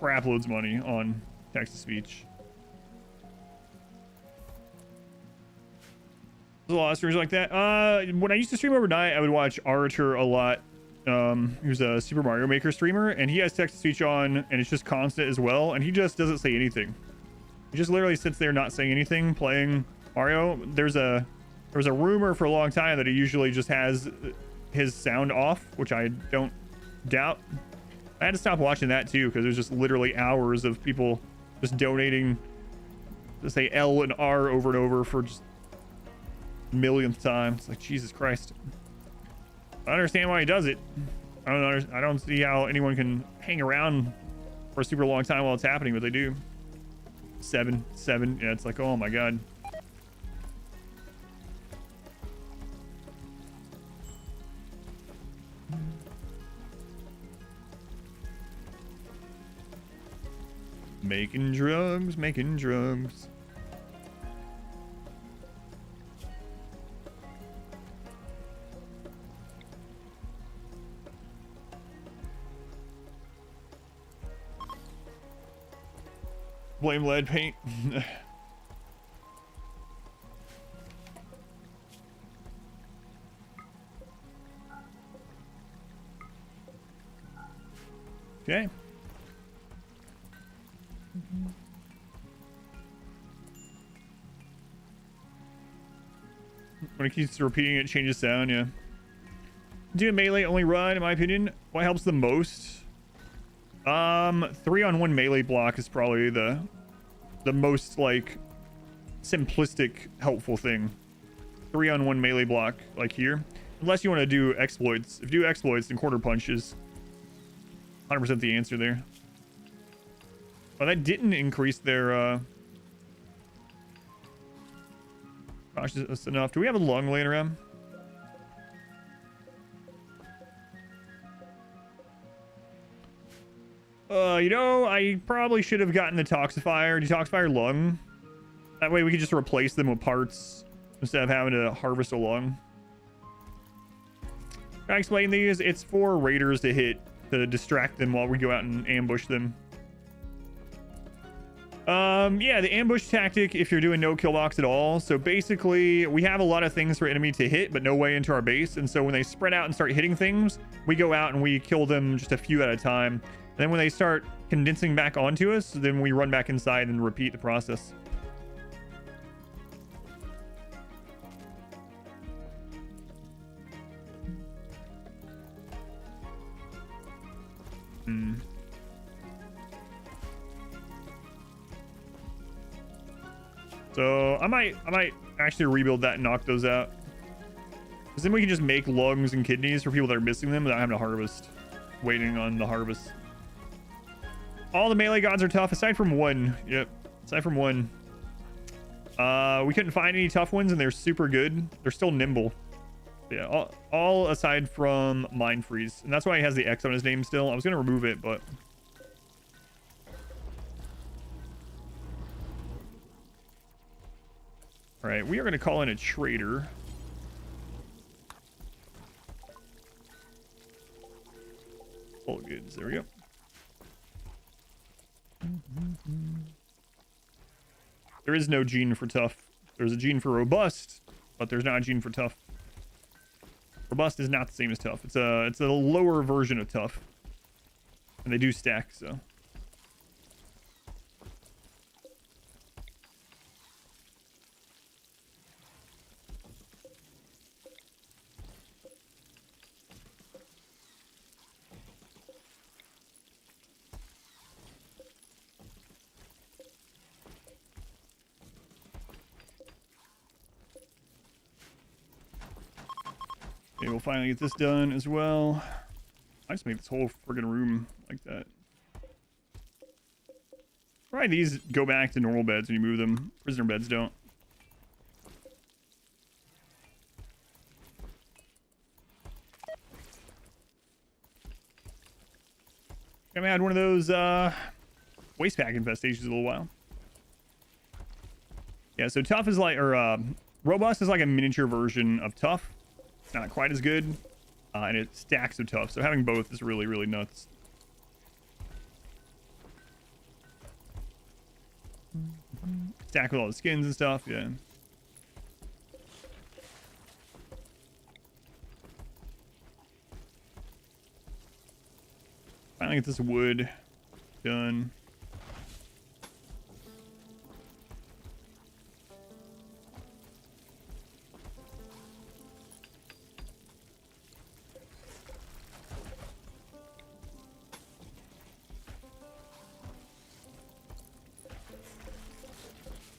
crap loads of money on text to speech. There's a lot of streamers like that. When I used to stream overnight, I would watch Archer a lot. Who's a Super Mario Maker streamer, and he has text to speech on, and it's just constant as well, and he just doesn't say anything. He just literally sits there not saying anything, playing Mario. There was a rumor for a long time that he usually just has his sound off, which I don't doubt. I had to stop watching that too because there's just literally hours of people just donating to say L and R over and over for just millionth time. It's like, Jesus Christ. I understand why he does it. I don't see how anyone can hang around for a super long time while it's happening, but they do. 7. Yeah, it's like, oh my god. Making drugs, making drugs. Blame lead paint. Okay. When it keeps repeating it, changes sound. Yeah. Do a melee only run, in my opinion. What helps the most? 3-on-1 melee block is probably the most like simplistic helpful thing. 3-on-1 melee block like here, unless you want to do exploits. If you do exploits, then quarter punch is 100% the answer there. Oh, that didn't increase their cautiousness enough. Do we have a lung laying around? You know, I probably should have gotten the detoxifier lung. That way we could just replace them with parts instead of having to harvest a lung. Can I explain these? It's for raiders to hit to distract them while we go out and ambush them. Yeah, the ambush tactic if you're doing no kill box at all. So basically we have a lot of things for enemy to hit but no way into our base, and so when they spread out and start hitting things, we go out and we kill them just a few at a time. And then when they start condensing back onto us, then we run back inside and repeat the process. So I might actually rebuild that and knock those out. Because then we can just make lungs and kidneys for people that are missing them without having to harvest. Waiting on the harvest. All the melee gods are tough aside from one. Yep. Aside from one. We couldn't find any tough ones and they're super good. They're still nimble. Yeah, all aside from Mind Freeze. And that's why he has the X on his name still. I was going to remove it, but... Alright, we are going to call in a trader. All goods. There we go. There is no gene for tough. There's a gene for robust, but there's not a gene for tough. Robust is not the same as tough. It's a lower version of tough. And they do stack, so. Okay, we'll finally get this done as well. I just make this whole friggin' room like that. Probably these go back to normal beds when you move them. Prisoner beds don't. I haven't had one of those waste pack infestations in a little while. Yeah, so tough is like, or robust is like a miniature version of tough. Not quite as good, and it stacks of tough. So having both is really, really nuts. Stack with all the skins and stuff, yeah. Finally get this wood done.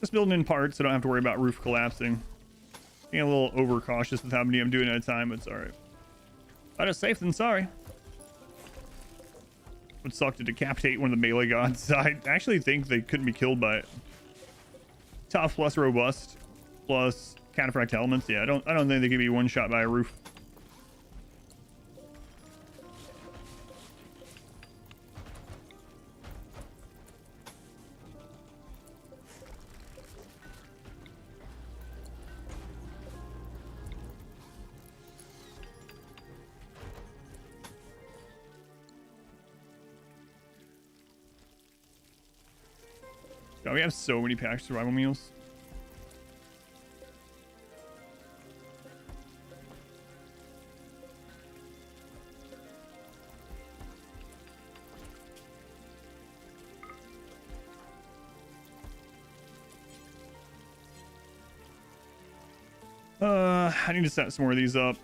Just building in parts so I don't have to worry about roof collapsing. Being a little overcautious with how many I'm doing at a time, but it's alright. Better safe than sorry. Would suck to decapitate one of the melee gods. I actually think they couldn't be killed by it. Tough plus robust plus counterfract elements. Yeah, I don't think they could be one shot by a roof. God, we have so many packed survival meals. I need to set some more of these up.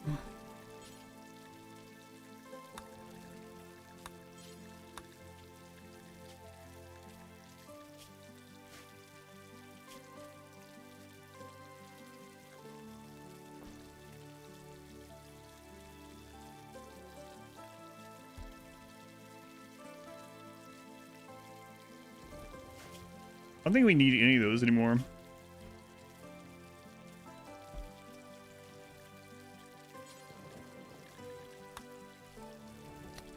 I don't think we need any of those anymore.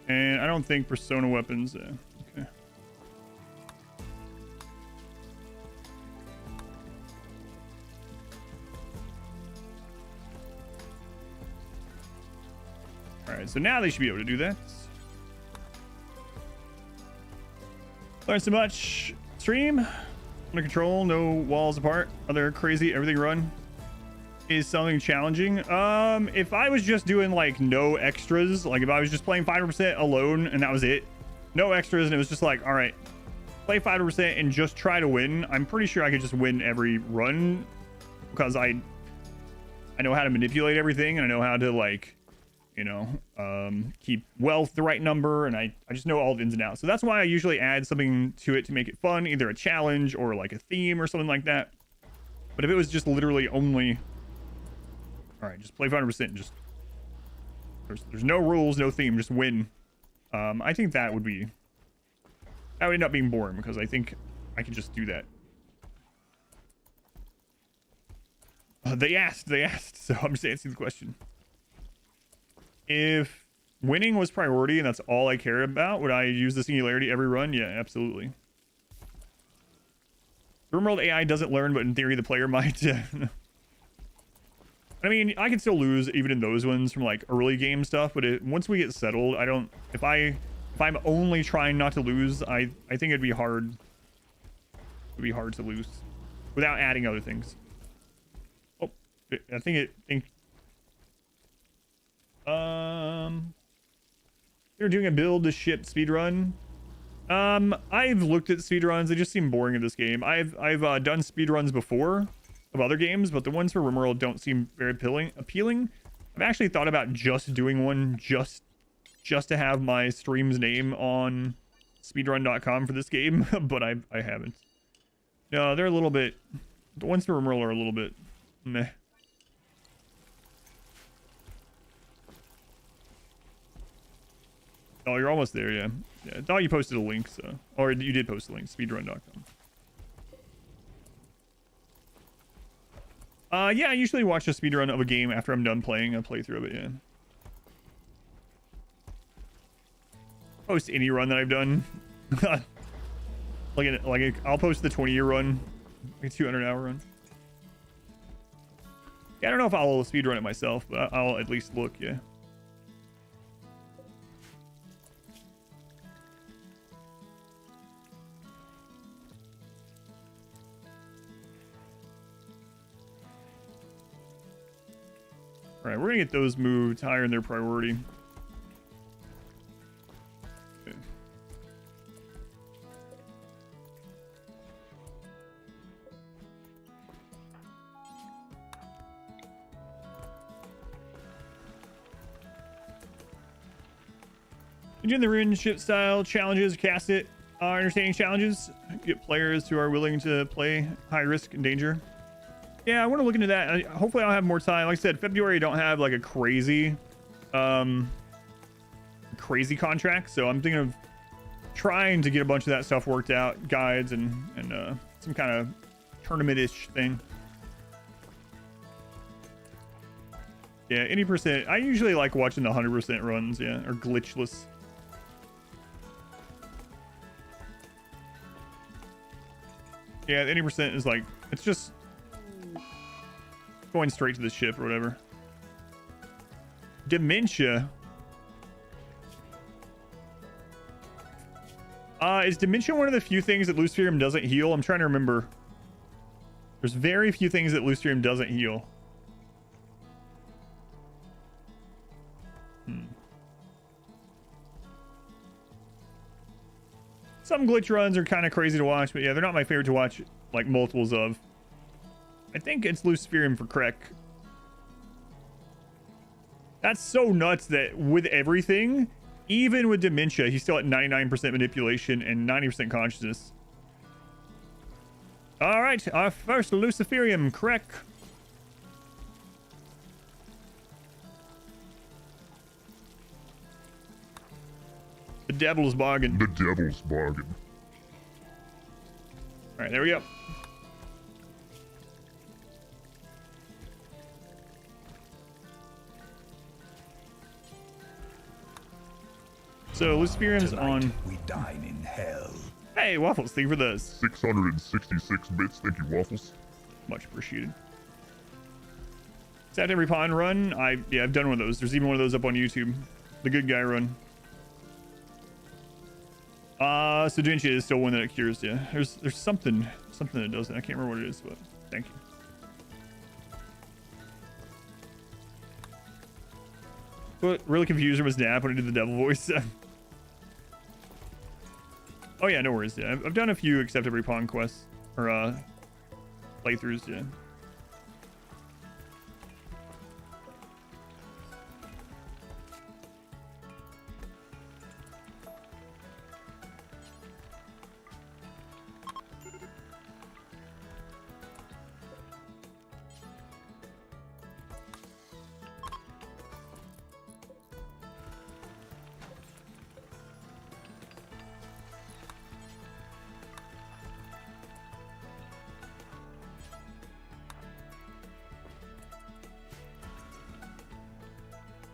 And I don't think persona weapons. Okay. All right, so now they should be able to do that. Learn so much. Stream. Under control, no walls apart. Other crazy everything run is something challenging. If I was just doing like no extras, like if I was just playing 5% alone and that was it, no extras, and it was just like, all right, play 5% and just try to win, I'm pretty sure I could just win every run because I know how to manipulate everything, and I know how to, like, you know, keep wealth the right number, and I just know all the ins and outs. So that's why I usually add something to it to make it fun, either a challenge or like a theme or something like that. But if it was just literally only, all right, just play 500%, just there's no rules, no theme, just win. I think that would end up being boring because I think I can just do that. They asked, so I'm just answering the question. If winning was priority and that's all I care about, would I use the singularity every run? Yeah, absolutely. RimWorld AI doesn't learn, but in theory the player might. I mean, I can still lose even in those ones from like early game stuff, but once we get settled, I don't. If I'm only trying not to lose, I think it'd be hard. It'd be hard to lose without adding other things. Oh, I think they're doing a build to ship speed run. I've looked at speed runs. They just seem boring in this game. I've done speed runs before of other games, but the ones for RimWorld don't seem very appealing. I've actually thought about just doing one just to have my stream's name on speedrun.com for this game, but I haven't. No, they're a little bit, the ones for RimWorld are a little bit meh. Oh, you're almost there, yeah. I thought you posted a link, so, or you did post a link, speedrun.com. Yeah, I usually watch a speedrun of a game after I'm done playing a playthrough of it, yeah. Post any run that I've done. I'll post the 20-year run, like a 200-hour run. Yeah, I don't know if I'll speedrun it myself, but I'll at least look, yeah. All right, we're gonna get those moved higher in their priority. Okay. Doing the rune ship style challenges, cast it, entertaining challenges, get players who are willing to play high risk and danger. Yeah, I want to look into that. Hopefully I'll have more time. Like I said, February I don't have like a crazy contract, so I'm thinking of trying to get a bunch of that stuff worked out, guides and some kind of tournament-ish thing. Yeah, any percent. I usually like watching the 100% runs, yeah, or glitchless. Yeah, the 80% is like, it's just going straight to the ship or whatever. Dementia. Is dementia one of the few things that Luciferium doesn't heal? I'm trying to remember. There's very few things that Luciferium doesn't heal. Some glitch runs are kind of crazy to watch, but yeah, they're not my favorite to watch, like multiples of. I think it's Luciferium for Krek. That's so nuts that with everything, even with dementia, he's still at 99% manipulation and 90% consciousness. All right, our first Luciferium, Krek. The devil's bargain. The devil's bargain. All right, there we go. So Luciferium's on. We dine in hell. Hey, Waffles, thank you for those. 666 bits. Thank you, Waffles. Much appreciated. Is that every pond run? Yeah, I've done one of those. There's even one of those up on YouTube. The good guy run. So Dementia is still one that it cures, yeah. There's something that does it. I can't remember what it is, but thank you. What really confused her was Nap when I did the devil voice. Oh yeah, no worries. Yeah, I've done a few except every pawn quests or playthroughs. Yeah.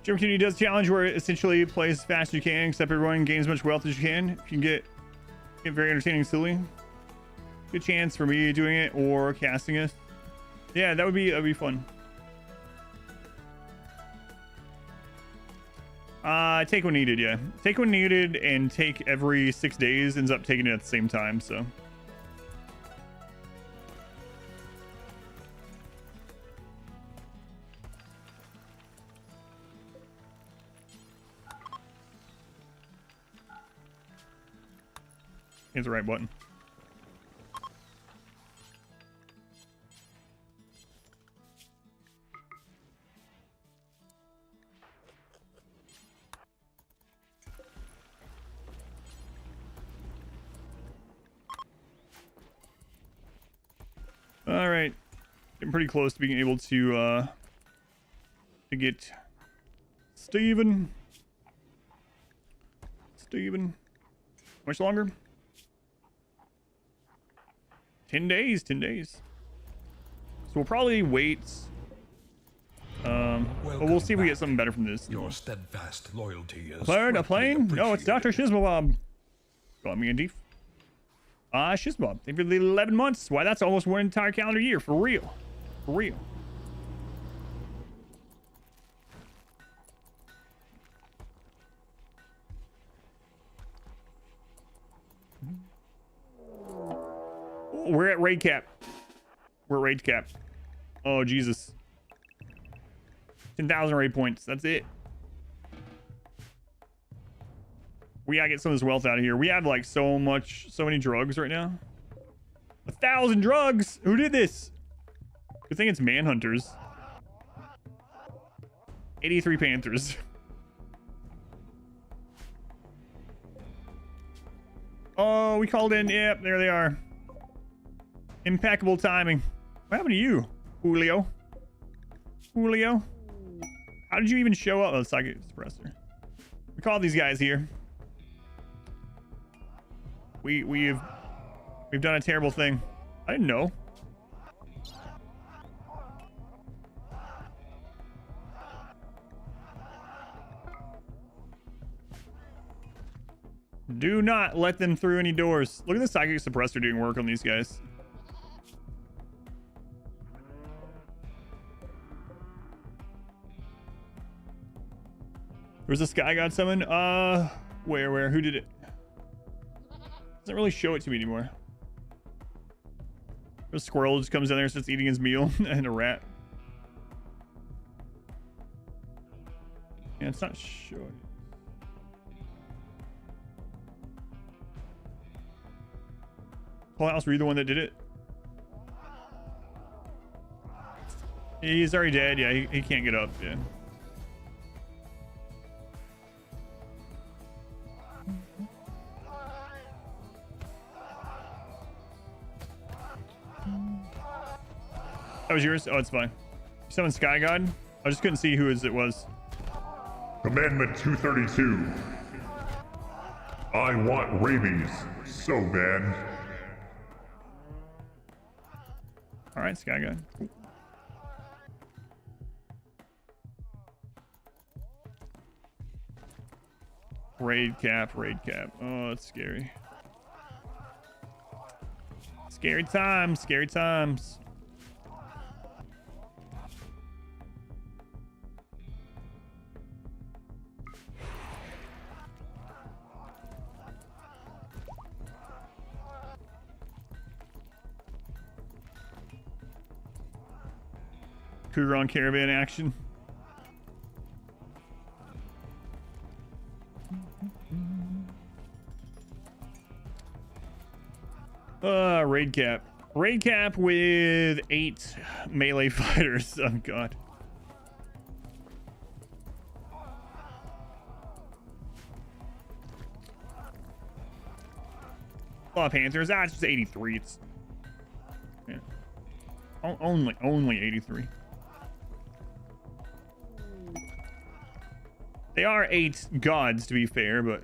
German community does a challenge where it essentially plays as fast as you can, except everyone gains as much wealth as you can. If you can get very entertaining silly. Good chance for me doing it or casting it. Yeah, that'd be fun. Take when needed, yeah. Take when needed and take every 6 days ends up taking it at the same time, so. Here's the right button. All right, getting pretty close to being able to get Steven. How much longer? 10 days, 10 days. So we'll probably wait. But we'll see if we get something better from this. Your steadfast loyalty is A plane? No, it's Dr. appreciated. Shizmabob. Got me a deef. Shizmabob. Thank you for the 11 months. Why, that's almost one entire calendar year. For real. For real. We're at raid cap. We're at raid cap. Oh, Jesus. 10,000 raid points. That's it. We gotta get some of this wealth out of here. We have like so many drugs right now. 1,000 drugs. Who did this? Good thing it's manhunters. 83 panthers. Oh, we called in. Yep, there they are. Impeccable timing. What happened to you, Julio? Julio? How did you even show up? Oh, Psychic suppressor. We called these guys here. We've done a terrible thing. I didn't know. Do not let them through any doors. Look at the Psychic suppressor doing work on these guys. Where's the Sky God summon? Where? Who did it? Doesn't really show it to me anymore. A squirrel just comes in there and starts eating his meal, and a rat. Yeah, it's not showing. Paul House, were you the one that did it? He's already dead. Yeah, he can't get up. Yeah. That was yours? Oh, it's fine. You summoned Sky God? I just couldn't see who it was. Commandment 232. I want rabies so bad. All right, Sky God. Cool. Raid cap. Oh, it's scary. Scary times. Cougar on caravan action. Raid cap. Raid cap with 8 melee fighters. Oh, God. Oh, Panthers. It's just 83. It's... Yeah. Only 83. They are 8 gods, to be fair, but...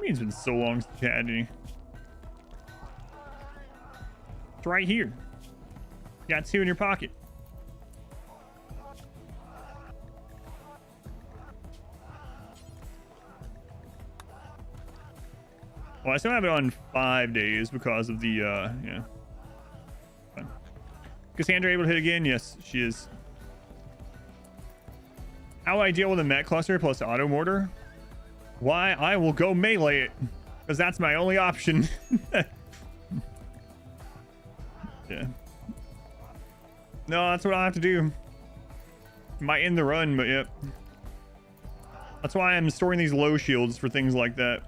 mean it's been so long since you had any? It's right here. You got 2 in your pocket. Well, I still have it on 5 days because of the, yeah. Fine. Cassandra able to hit again? Yes, she is. How do I deal with a met cluster plus auto mortar? Why, I will go melee it, because that's my only option. Yeah. No, that's what I have to do. Might end the run, but yep. That's why I'm storing these low shields for things like that.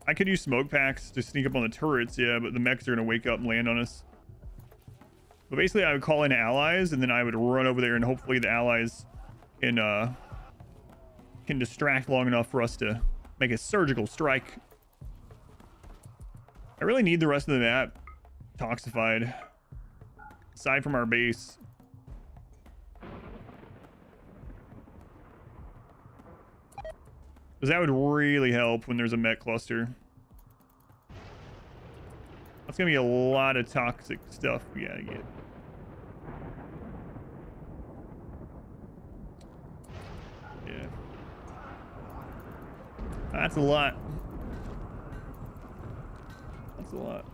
I could use smoke packs to sneak up on the turrets, yeah, but the mechs are gonna wake up and land on us. But basically, I would call in allies, and then I would run over there, and hopefully the allies can distract long enough for us to make a surgical strike. I really need the rest of the map toxified, aside from our base. Because that would really help when there's a mech cluster. That's gonna be a lot of toxic stuff we gotta get. Yeah. That's a lot. That's a lot.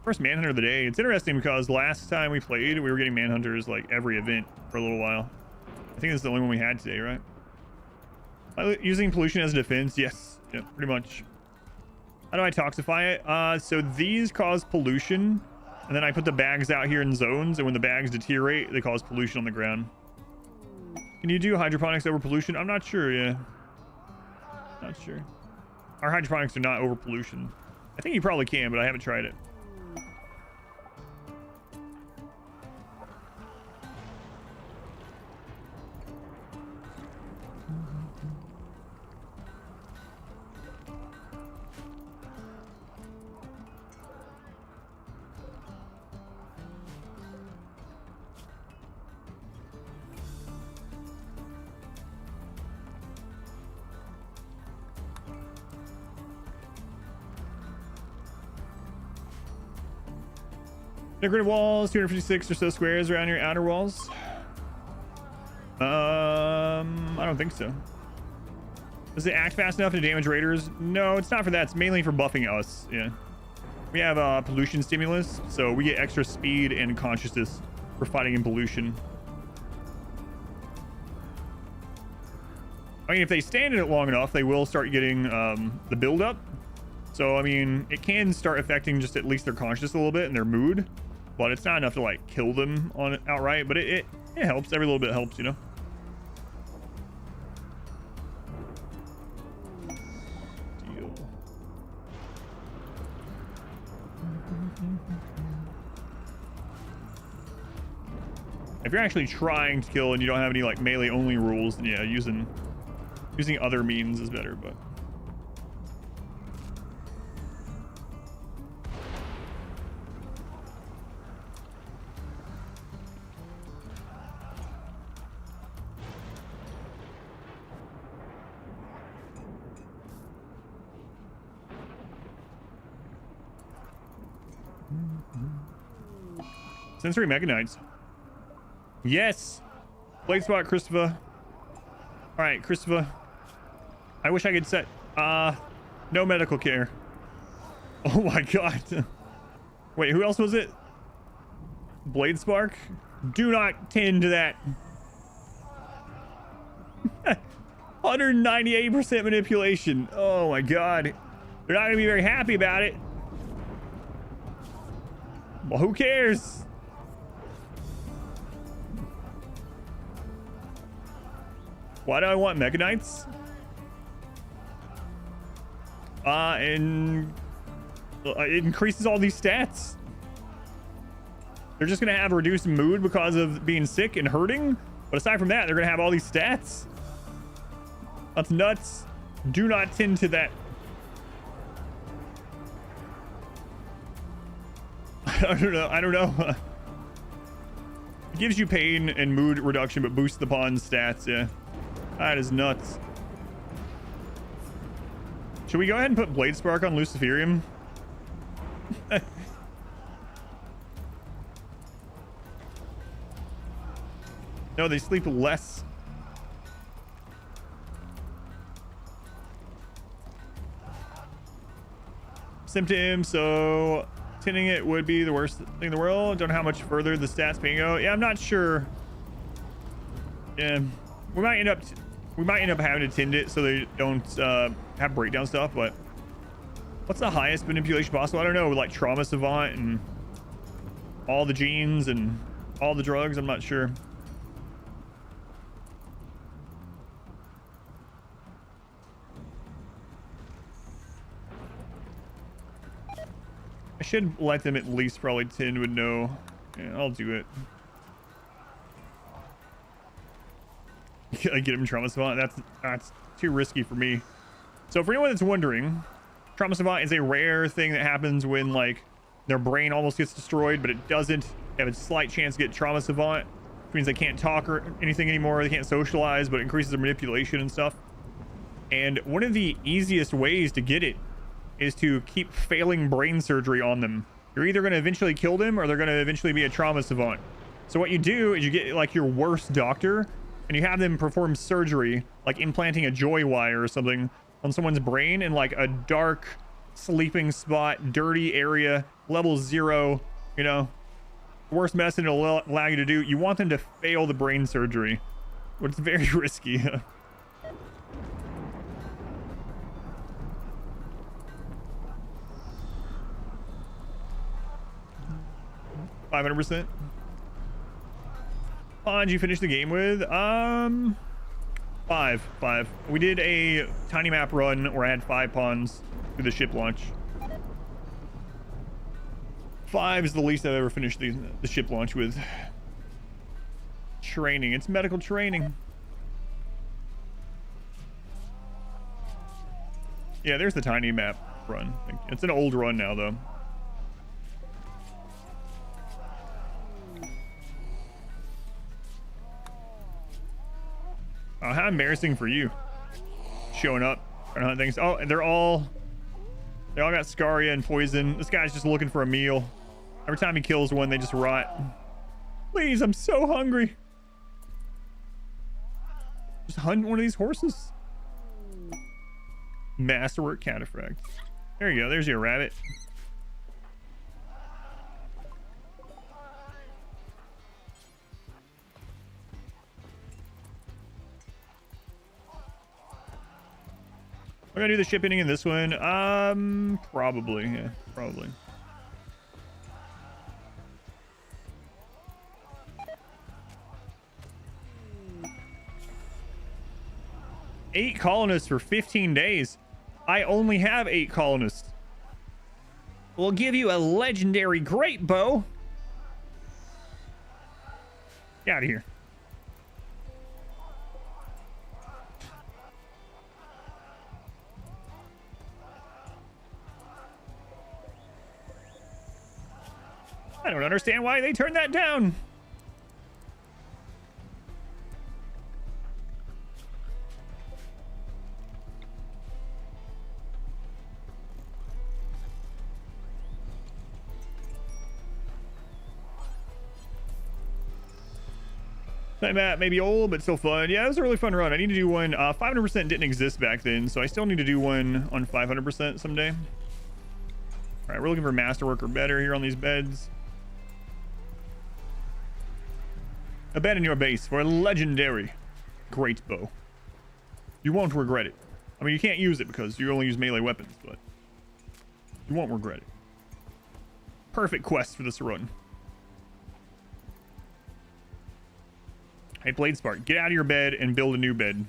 First manhunter of the day. It's interesting because last time we played, we were getting manhunters like every event for a little while. I think this is the only one we had today, right? Using pollution as a defense? Yes. Yeah, pretty much. How do I toxify it? So these cause pollution, and then I put the bags out here in zones, and when the bags deteriorate, they cause pollution on the ground. Can you do hydroponics over pollution? I'm not sure, yeah. Not sure. Our hydroponics are not over pollution. I think you probably can, but I haven't tried it. Decorative walls, 256 or so squares around your outer walls. I don't think so. Does it act fast enough to damage raiders? No, it's not for that. It's mainly for buffing us. Yeah. We have pollution stimulus, so we get extra speed and consciousness for fighting in pollution. I mean, if they stand in it long enough, they will start getting the buildup. So, I mean, it can start affecting just at least their consciousness a little bit and their mood. But it's not enough to, like, kill them on it outright. But it helps. Every little bit helps, you know? Deal. If you're actually trying to kill and you don't have any, like, melee-only rules, then, yeah, using other means is better, but... Sensory mechanites. Yes. Blade spot, Christopher. All right, Christopher. I wish I could set no medical care. Oh my god. Wait, who else was it? Blade spark? Do not tend to that. 198% manipulation. Oh my god. They're not gonna be very happy about it. Well, who cares? Why do I want mechanites? And it increases all these stats. They're just gonna have a reduced mood because of being sick and hurting. But aside from that, they're gonna have all these stats. That's nuts. Do not tend to that. I don't know. It gives you pain and mood reduction, but boosts the pawn stats. Yeah, that is nuts. Should we go ahead and put Blade Spark on Luciferium? No, they sleep less. Symptoms, so tinning it would be the worst thing in the world. Don't know how much further the stats can go. Yeah, I'm not sure. Yeah, we might end up having to tint it so they don't have breakdown stuff. But what's the highest manipulation possible? I don't know, like trauma savant and all the genes and all the drugs. I'm not sure. I should let them at least probably 10 would know. Yeah, I'll do it. I get him trauma savant. That's too risky for me. So for anyone that's wondering, trauma savant is a rare thing that happens when like their brain almost gets destroyed, but it doesn't have a slight chance to get trauma savant, which means they can't talk or anything anymore. They can't socialize, but it increases their manipulation and stuff. And one of the easiest ways to get it is to keep failing brain surgery on them. You're either going to eventually kill them or they're going to eventually be a trauma savant. So what you do is you get like your worst doctor and you have them perform surgery, like implanting a joy wire or something on someone's brain in like a dark sleeping spot, dirty area, level 0, you know, worst medicine it'll allow you to do. You want them to fail the brain surgery, which is very risky. 500%. Did you finish the game with? 5. We did a tiny map run where I had 5 pawns through the ship launch. 5 is the least I've ever finished the ship launch with. Training. It's medical training. Yeah, there's the tiny map run. It's an old run now, though. Oh, how embarrassing for you. Showing up and hunt things. Oh, and they all got scaria and poison. This guy's just looking for a meal. Every time he kills one, they just rot. Please, I'm so hungry. Just hunt one of these horses. Masterwork cataphract. There you go. There's your rabbit. We're gonna do the ship ending in this one. Probably. Yeah, probably. Eight colonists for 15 days. I only have 8 colonists. We'll give you a legendary great bow. Get out of here. I don't understand why they turned that down. That map may be old, but still fun. Yeah, it was a really fun run. I need to do one. 500% didn't exist back then, so I still need to do one on 500% someday. All right, we're looking for masterwork or better here on these beds. A bed in your base for a legendary great bow. You won't regret it. I mean, you can't use it because you only use melee weapons, but you won't regret it. Perfect quest for this run. Hey, Blade Spark, get out of your bed and build a new bed.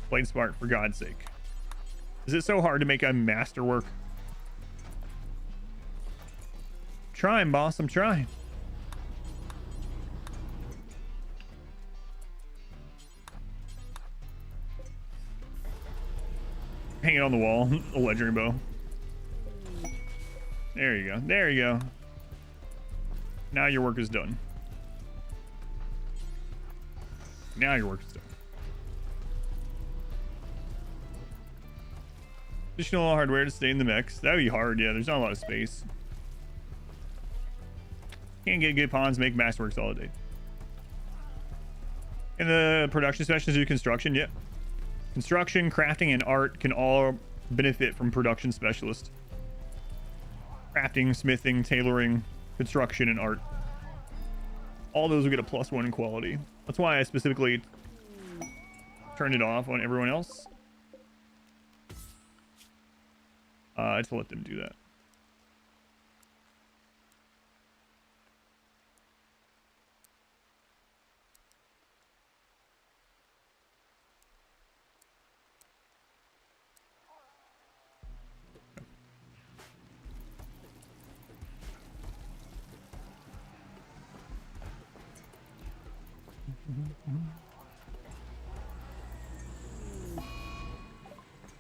Blade Spark, for God's sake. Is it so hard to make a masterwork? Trying, boss. I'm trying. Hanging on the wall. A legendary bow. There you go. There you go. Now your work is done. Now your work is done. Additional hardware to stay in the mix. That would be hard. Yeah, there's not a lot of space. Can't get good pawns, make masterworks all day. And the production specialists do construction. Yep. Construction, crafting, and art can all benefit from production specialists. Crafting, smithing, tailoring, construction, and art. All those will get a +1 in quality. That's why I specifically turned it off on everyone else. To let them do that.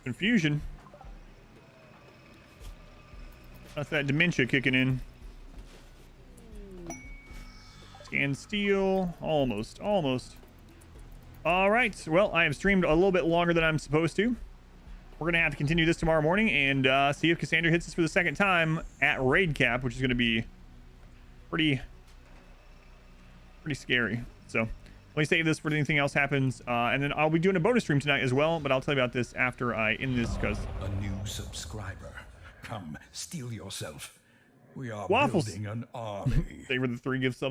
Confusion. That's that dementia kicking in. Scan steel. Almost. All right. Well, I have streamed a little bit longer than I'm supposed to. We're going to have to continue this tomorrow morning and see if Cassandra hits us for the second time at raid cap, which is going to be pretty scary. So let me save this for anything else happens. And then I'll be doing a bonus stream tonight as well, but I'll tell you about this after I end this because... A new subscriber. Come, steel yourself. We are Waffles. building an army. They were the 3 gift subs.